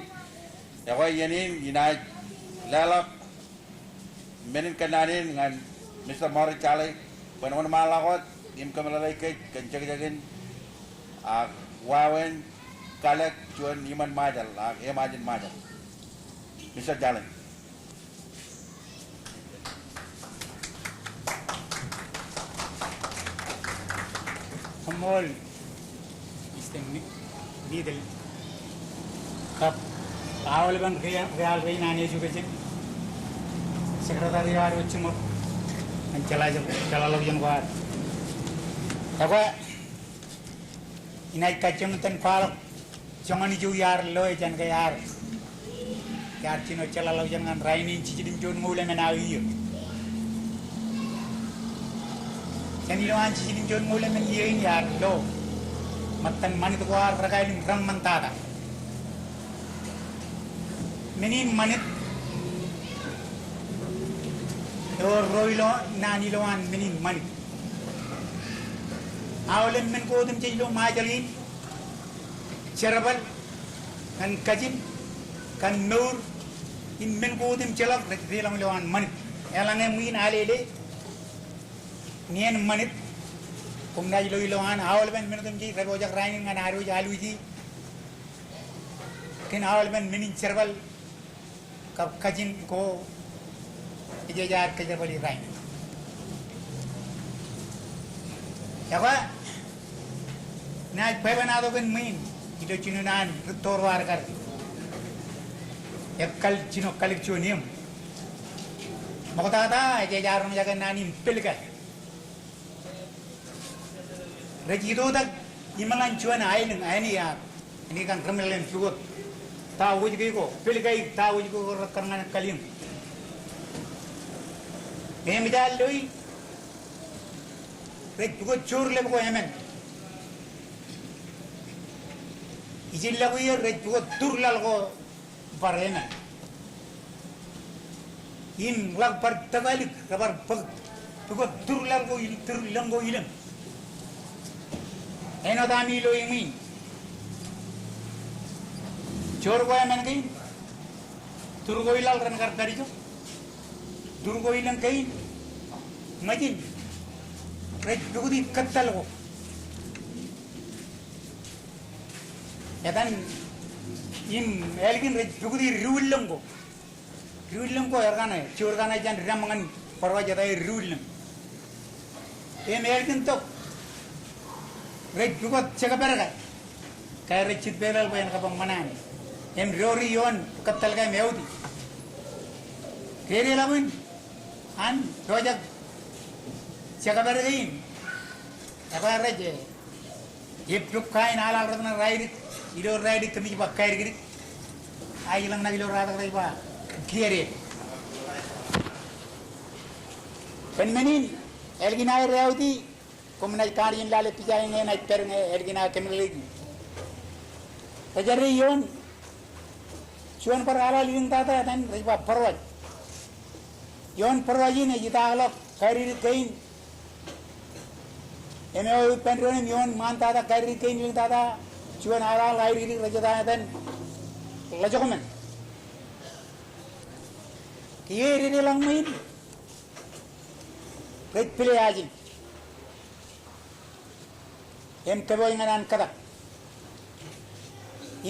ya koi yenin ina lelok menin kenanin ngan Mr. Mor Chale wan malakot im kemelalai ke kenceng wawen kalek cuan iman majal, majin majal. Bisa jalan. Kamol istem nidel kap awal ban real rei nane education sekretari waru cimo mencala logian war apa inai kacang ten palak jangan hijau yar loy jangan ke yar cino cala lo jangan rainin cicing jon mulai menawi jadi lo an cicing jon mulai menyiin yar lo matan manit kuar rakain ram mentada meni manit roy lo nani lo an meni manit awalnya men ko dem ci lo majalin cerbal kan kajin kan nur in men ko dem celak relang lawan manit elange muin alele nien manit kum na lo lawan awal men dem ci rebo jak rain ngan aru jaluji ken awal men menin cerbal kap kajin ko ijajar kejerbali rain Siapa? Naik bebanado kan main, itu cinunan torwar kar. Ekal cino kalik cunium. Mau kata aja jarang jaga nani pilkar. Rejido tak imalan cuan aileng ini ya. Ini kan kriminal juga. Tahu juga iko, pilkai tahu juga karena kalim. Ini midal doi. Rek juga cur lem ko emen. Ijin lagu ya rek juga tur lal ko parena. In lag par tagalik kabar pag juga tur lal ko tur lang ko ilam. Eno dami lo imin. Cur ko emen kain. Tur ko ilal ran kar dari jo. Tur ko ilang kain. Majin. Rek bugudi kattal ko yadan im elgin rek bugudi ruullum ko ergana ciurgana jan ramangan parwa jata ruullum em elgin to rek bugot cega berga kay rek cit belal bayan kapang manan em rori yon kattal kay mewdi kere lamun an rojak Siapa bergain? Apa raja? Yep, kain ala orang ride, ilo ride kami pakai gini. Ayo lang nagilo rata ride ba? Kiri. Penmenin, elgina rewti, komunal kariin lale pijain naik perne elgina kemlegi. Tajari yon, cuan per ala liung tata dan ride ba perwaj. Yon perwajin jita alok kari kain. Emeo penrone yon mantada kari kain yung tada cuan ala lairi rajada dan lajokomen. Kiri lang main rek pile ajin em kebo inganan kada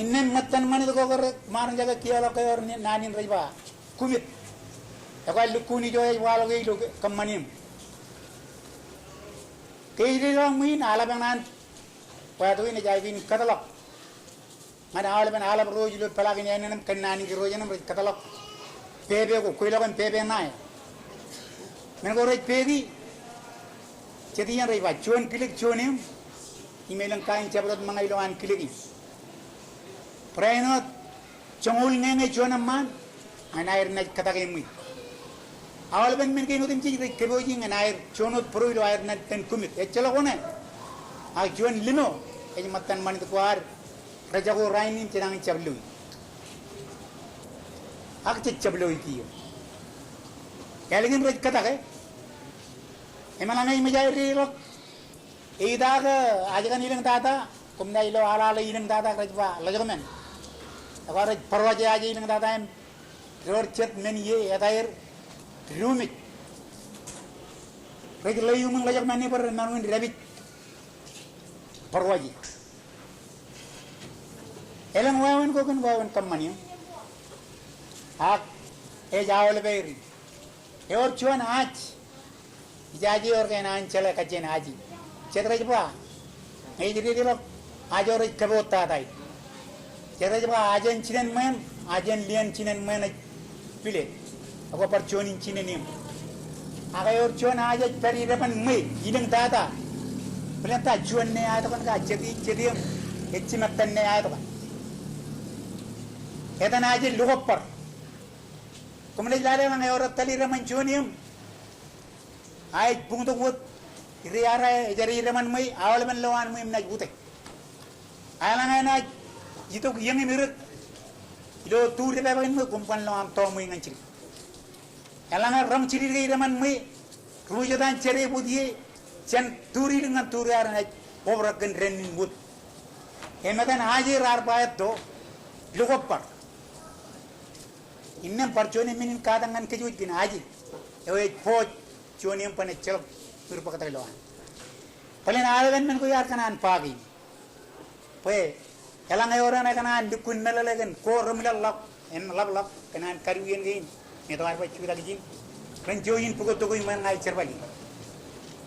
innen mattan mani ko gore maran jaga kiyalo kayor ni nanin reba kumit akal lukuni joy walo ge lo kamanim keiri long min ala banan padu ini jaibin kadalok mana ala ban ala roju lo pelagin yanam kannani ki rojanam kadalok pebe ko koilo kan pebe nai men ko rek pegi cetian reba chuan kilik chuanim imelang kain cabrot mga iloan kiligi praenot chongul ngenge chuanam man anair na katakimui awal ben men kinu timchi keboji nganair chonot pro ilo air na ten kumit echalo kone a chuan lino e matan man to kwar raja ko rainin tinang chablu ak chablu kiyo kaligin raj katake emalangai majai rok idaga ajakan ilang tata kumna ilo ala ilang tata rajwa lajomen agara parwaje aja ilang tata em ror chet men ye atair rumit rajla yumang lajak mani par manun rabit parwaje elang wawan ko kan wawan kamani ak e jawle beri e or chuan ach jaji or kenan chale kachen haji Cetrajpa, ini jadi lo ajar kebota tadi. Cetrajpa ajan Cina men, ajan lian Cina men pilih. Aku percuanin Cina ni. Aku orang cuan aja peri depan me, hidung tata. Pelita cuan ni ada kan kah jadi ecimatan ni ada kan. Kita na aja lupar. Kemudian lari orang orang tali raman cuan ni. Ay pungut buat. Iriara jari raman mai awal man lawan mai na gute alang na itu yang mirut ilo tur de bain mai kumpan lawan to mai ngancil alang ram ciri ri raman mai rujadan cere budie chen turi dengan turar na obrakan renin but ematan hajir ar paet do lugopar innem parchone minin kadangan kejuj gin haji ewe poj choniam pane chel Purpakata loan. Paling alagan men ko yar kanan pagi. Pe, elang orang na kanan dukun melalagan ko rumilal lap en lap kanan karuyen gain. Ito ay pa chuda gin. Kan join pugo to ko man ngai cherbali.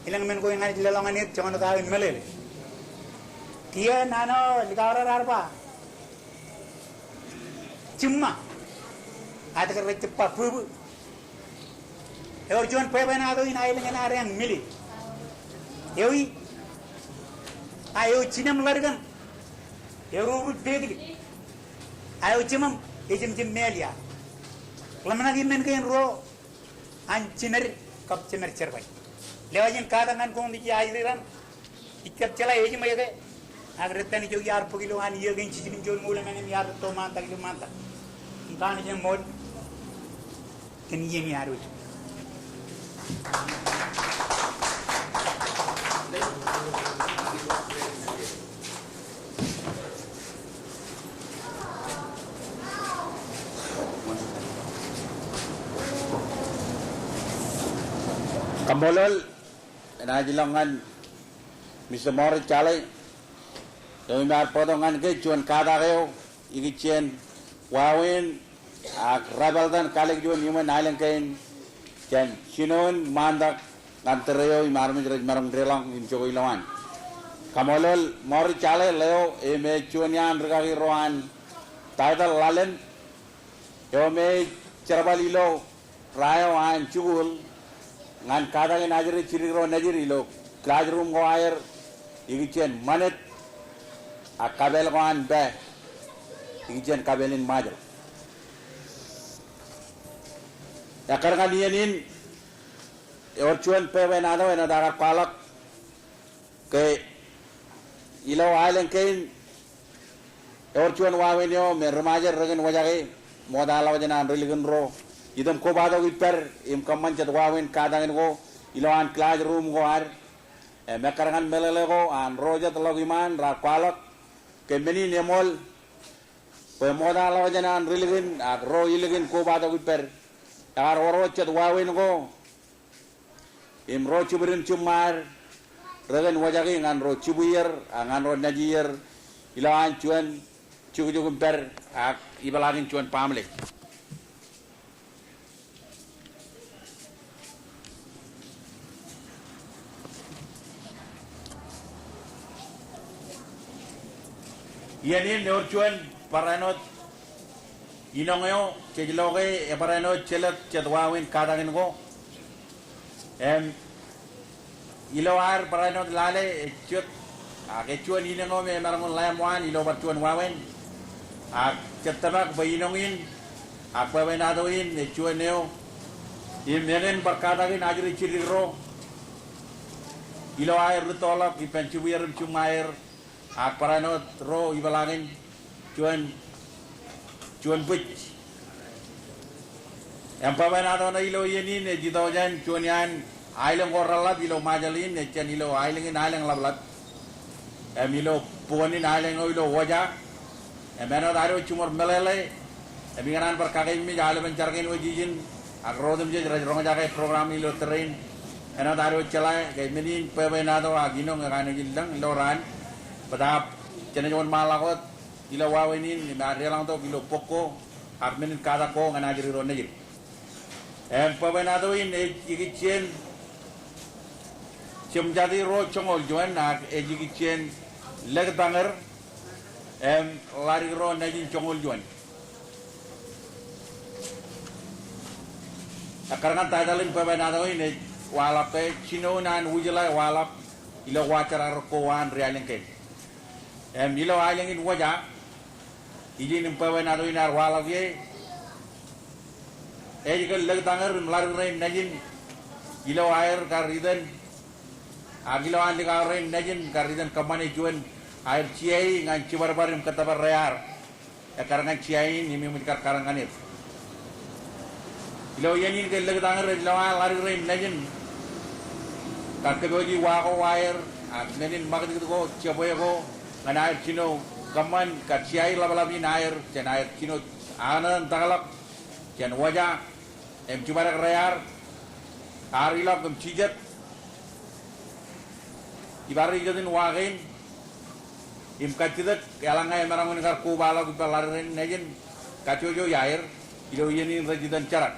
Ilang men ko ngai lalangan it chono ka melele. Kia nano ligawra arpa. Cimma. Ada ka cepat pubu. Eor John pe bana do in ailing na rang mili. Ewi ayo cinam largan. Euro begli. Ayo cimam ejim melia. Lamana gimen kain ro an ciner kap ciner cerbai. Lewajin kadangan kong di airan. Ikat cela ejim ayage. Agretan jo yar pugilo an ye gen cikin jo mula men yar to manta gilu manta. Ikan je mod ken yemi aru. Kambolol, najilangan Mr. Morris Chalai, demi mar potongan ke cuan kada keo, iki cien wawin, rabal dan kalik juan human island kain, cien sinon mandak ngantereo imarmi jerej marang drelang injoi lawan. Kambolol Morris Chalai leo eme cuan yan regagi rohan, title lalen, yo me cerbalilo rayo an cugul. Ngan kadang najari ciriro najari lo classroom go air igichen manet a kabel go an be igichen kabelin majal ya karena nianin orchuan pe benado en dagar palak ke ilo ailen kein orchuan wawenyo me remaja regen wajage modala wajana religion ro idam ko bado giper im kaman chat wawin kadang go iloan classroom go ar me karangan melele go an roja tlogiman ra kwalak ke meni nemol pe moda la wajana an riligin at ro iligin ko bado giper ar oro chat wawin go ro cuberin cumar regen wajaki ngan ro cubuyir ngan ro najir ilawan cuan cukup ber ibalagin cuan pamle Yanin nor cuan paranot inongyo celoge paranot celat cetwawin kadangin ko ilawar paranot lale cut ke cuan inongo me marangon layamwan ilo cuan wawen cetabak bayinongin pawenadoin cuan neo imenen berkadangin ajri ciriro ilawar rutolak ipencubiar cumair paranot ro ibalangin cuan buj yang pamanado na ilo yenin jito jan cuan yan ailang koralab ilo majalin chan ilo ailangin ailang lablat ilo puanin ailang ilo waja meno daro cumur melele ngaran perkakai mi jale mencarkin wajijin agrodem je rong jaga program ilo terrain eno daro celai kayak menin pamanado agino ngano jilang loran padahal chana jawan malakot ila wawinin lang to ilo poko armenin kada ko ngana jiri ron najir pabenado in igitchen jadi ro chongol juan nak igitchen leg banger lari ro najin chongol juan akarangan tadalin pabenado in walap te chino nan wujala walap ilo wacara rokoan realeng ken ilo ailengin wajah izin pawenado inar walagye jika leg tangar melarang najin ilo air karidan agilo andi karain najin karidan kamane juan air ciai ngan cibar-barim katabar rear karangan ciai ni memikar karanganit ilo yanin ke leg tangar ilo larang najin kakeboji wako air nanin makat ko ciaboy ko ngan air cino kaman kaciai labalabin air jan air cino anan tagalak jan wajah cubarak rear arilap cijat ibari jadin wagain katidak kalangai marangun karku balak palarin nejin kacojo air ilo yenin rajidan carak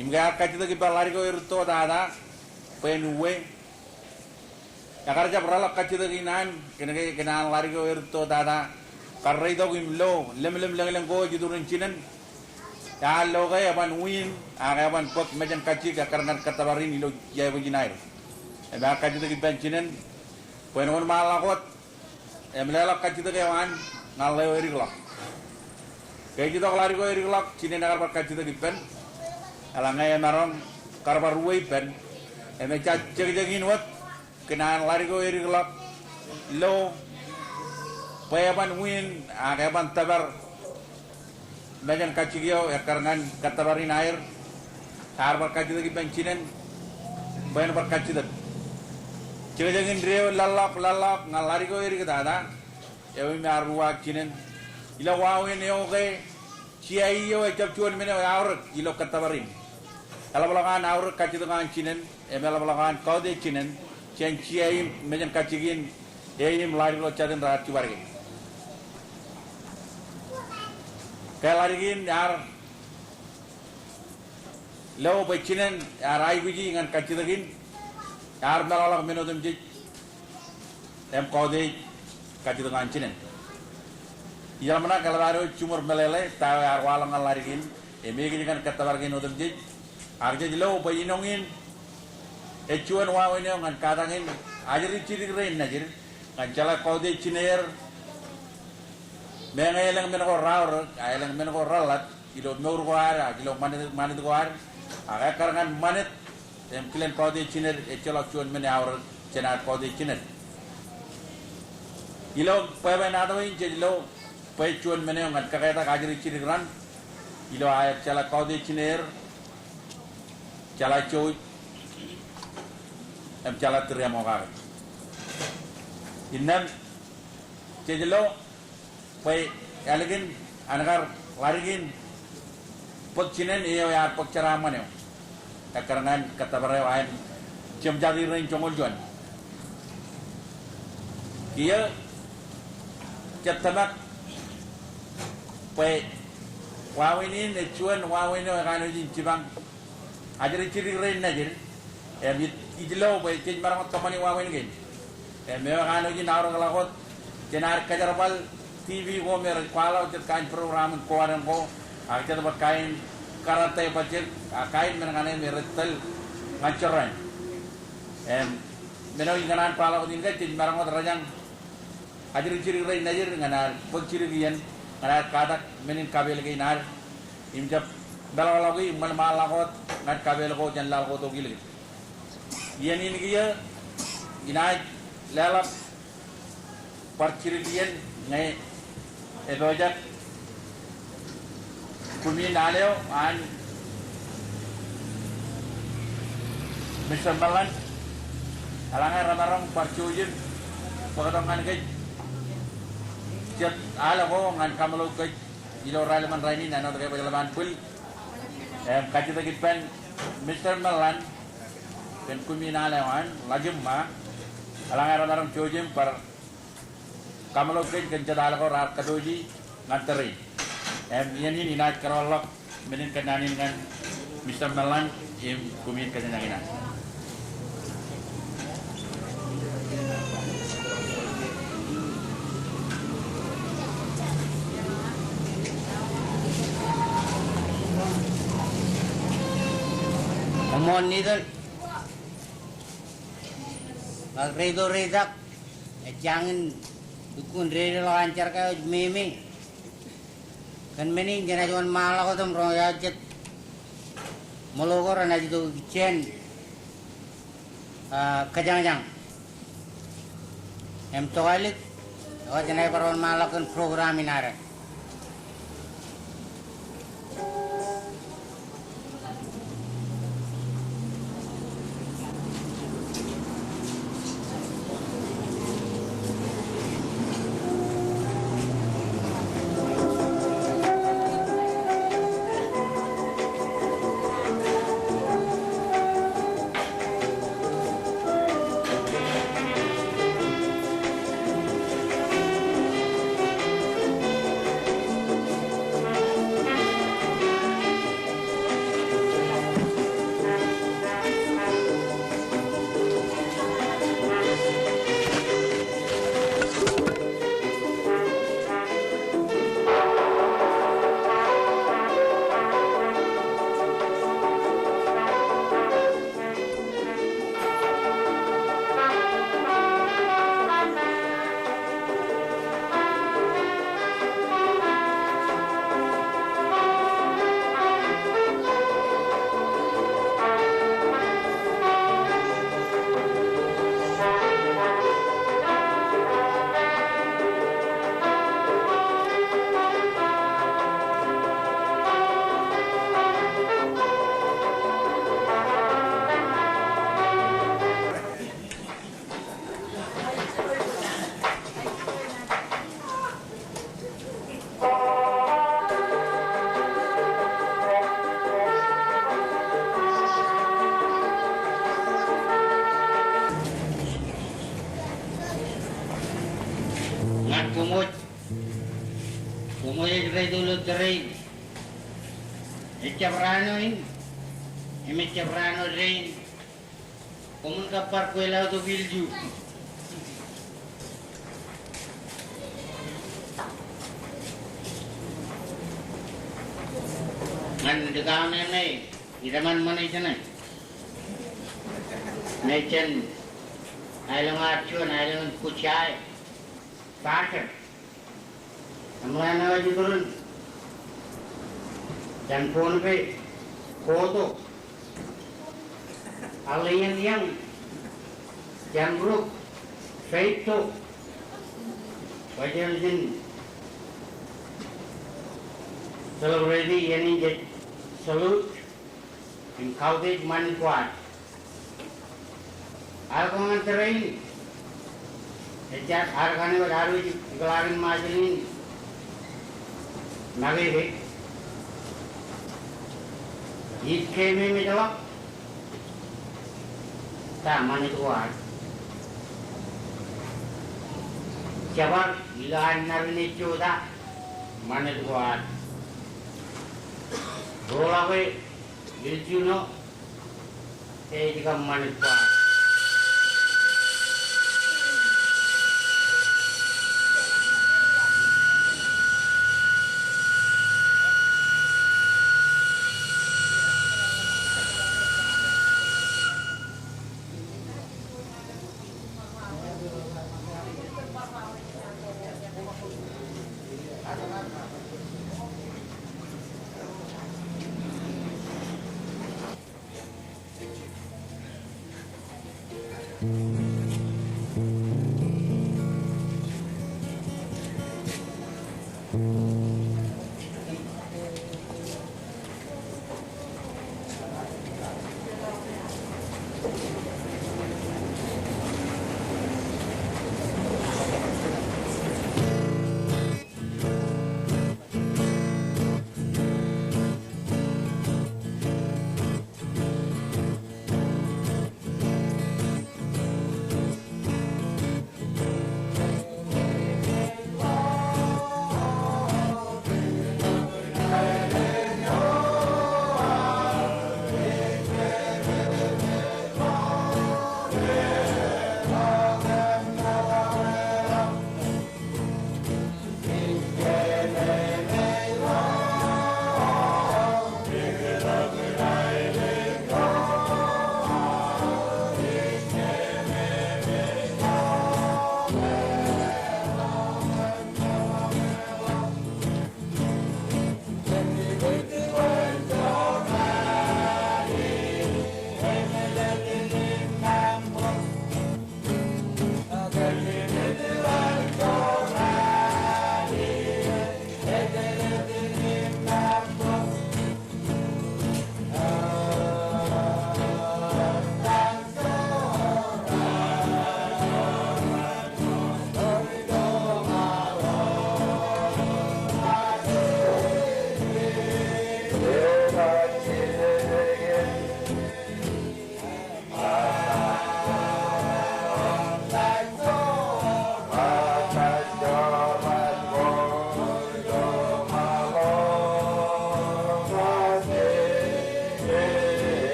imga katidak palari ko irto dada penuwe Akarja peralak katidak inan kena lari ko irto dada karena itu gimlo lem ko jidurin cinan ya lo kaya apan win apan pot macam kacik karena katabarin ilo jaya bujinair eba katidak iban cinan penuan malakot melalak katidak kawan ngaleo iriklak kayak gitu lari ko iriklak cinan agar katidak iban alangai marong karbar ruway iban cek-cekin wat kenaan lari ko iriklak lo payaban win kayaban tabar macam kacikyo karena katabarin air harbar kacik iban cinan bayan berkacidak cek-cekin rio lalap ngalari ko irik dada ewi marwa cinan ila wawin yo ke ciai yo ecap cuan mene aur ilo katabarin kalau belakangan aur kacidakan cinan emel belakangan kau de cinan cen ciai macam kacikin melari lo cadin rahat cibargin kayak larigin yar lo becinan rai biji dengan kacidakin yar melalak menodem jij kau de kacidakan cinan iya mana kalau baru cumur melele tahu yar walang larigin emegi dengan katabargin nodem jij arja jelo bayinongin cuan wawin yang ngan kadangin ajari cirik rein najir ngan cala kau de ciner mengelang menko raur ayelang menko ralat ilo nur kuar ilo manit kuar aga karangan manit kilen kau de ciner cala cuan men aur cenar kau de ciner ilo paben adoin jelo pai cuan men ngan kaketa ajari cirik ran ilo ayat cala kau de ciner cala cuy cala teriam orang inam cejelo pai alegin anagar larigin pok cinen iyo ya pok ceraman yo karangan kata barewain ciam jari rain congol juan kia catamak pe wawini ne cuan wawini kanu jin cibang ajari ciri rain najir ijlo pe cin barang tomani wawini gen mewa kanu jin naurang lakot jenar kajarabal TV ko mer kwala jet kain program ko aran ko aja dapat kain karate pacet kain menangane meretel ngacoran menawi nganan pala ko dinga tin barang ko rajang ajir ciri rai najir nganar pun ciri gian nganar kadak menin kabel ke nar imjab dalal lagi mal malakot ngat kabel ko jan lal ko to gile yen ini kia inai lalap parciri gian ngai edojak kumi naleo an Mr. Malan alangan ramarong parcujin pagkatongan kay jat ala ko ngan kamalo kay ilo ralaman raini nano kay paglaman pul kacit lagi pen Mr. Malan pen kumi naleo an lagi ma alangan ramarong chujin par kamalo kay kencet ala ko rat kadoji nganteri yan ini naik kerolok menin kenanin kan Mr. Malan kumin kenyanginan Amon nidal magredo redak jangan dukun redo lancar kayak meme kan meni jana juan malah ko tum roya jet mologor na jitu chen kajang-jang em toilet o jana paron malah kan program inare Kumui dulu terin, Ecabrano ini, Ecabrano rain, kumun kapar kuela tu bilju. Ngan dekat ni, iraman mana sana? Macam, ayam acuan, ayam kucai, pakai. Mana lagi turun? Dan phone pe, foto, alien yang, jambruk, feito, wajar jin, celebrity yani jet salute, in kaudet man kuat. Aku nganterin, sejak harganya baru gelarin majlis. Nagih, id keme me jawab, ta manit kuat. Siapa bilaan narin itu tak manit kuat. Rola we itu no, jika manit kuat.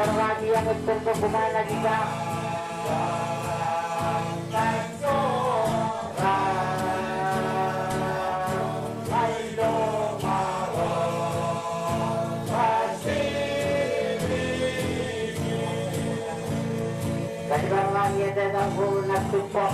Lagi yang untuk kemana kita? Kadang lagi ada ganggu nak tumpah.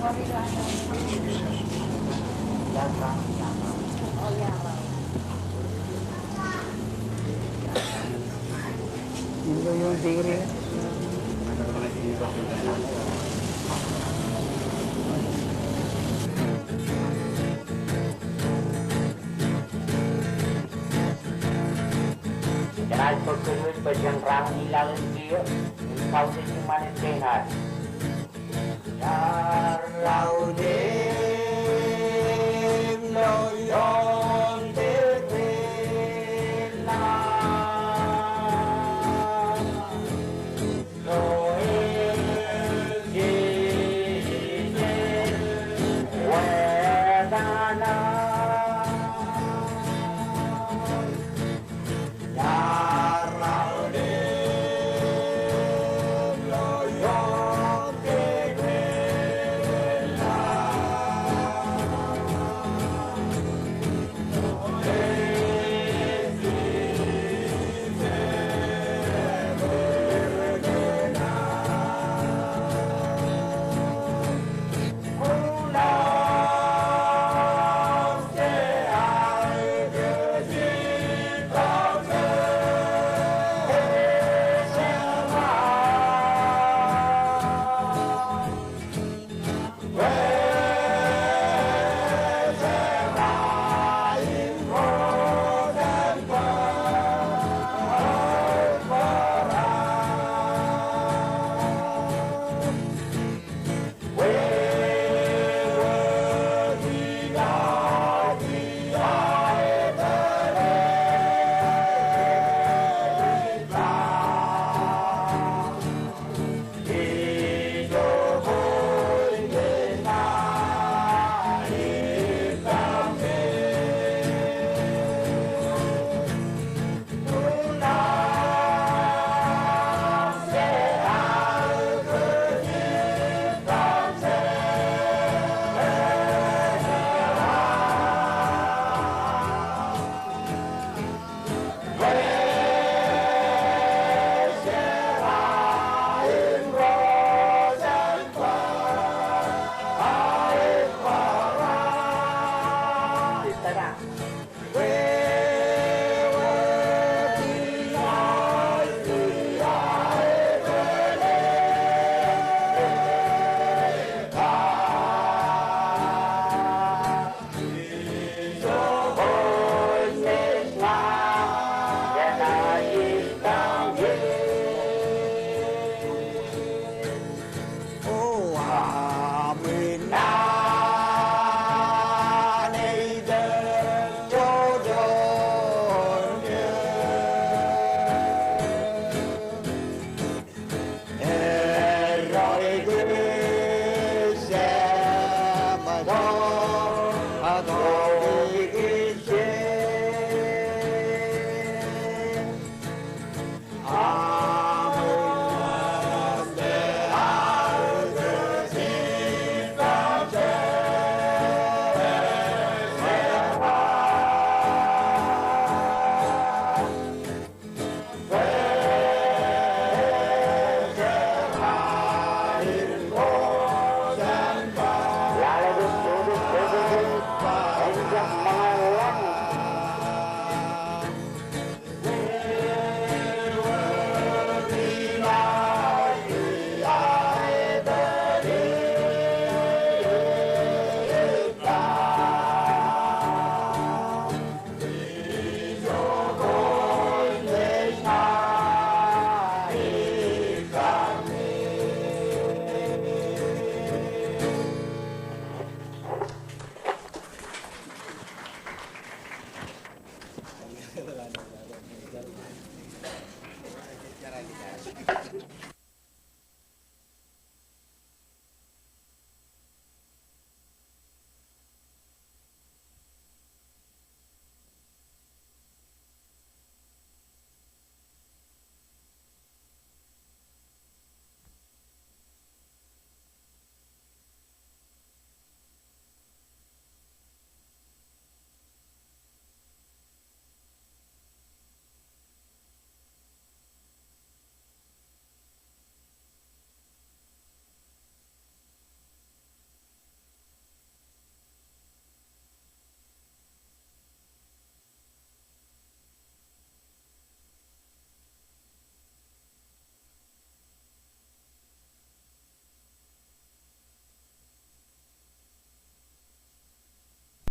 Indo yung tigre. Jangan berkelut berjangkrang hilang dia. Kau sih mana dengar. Dar laude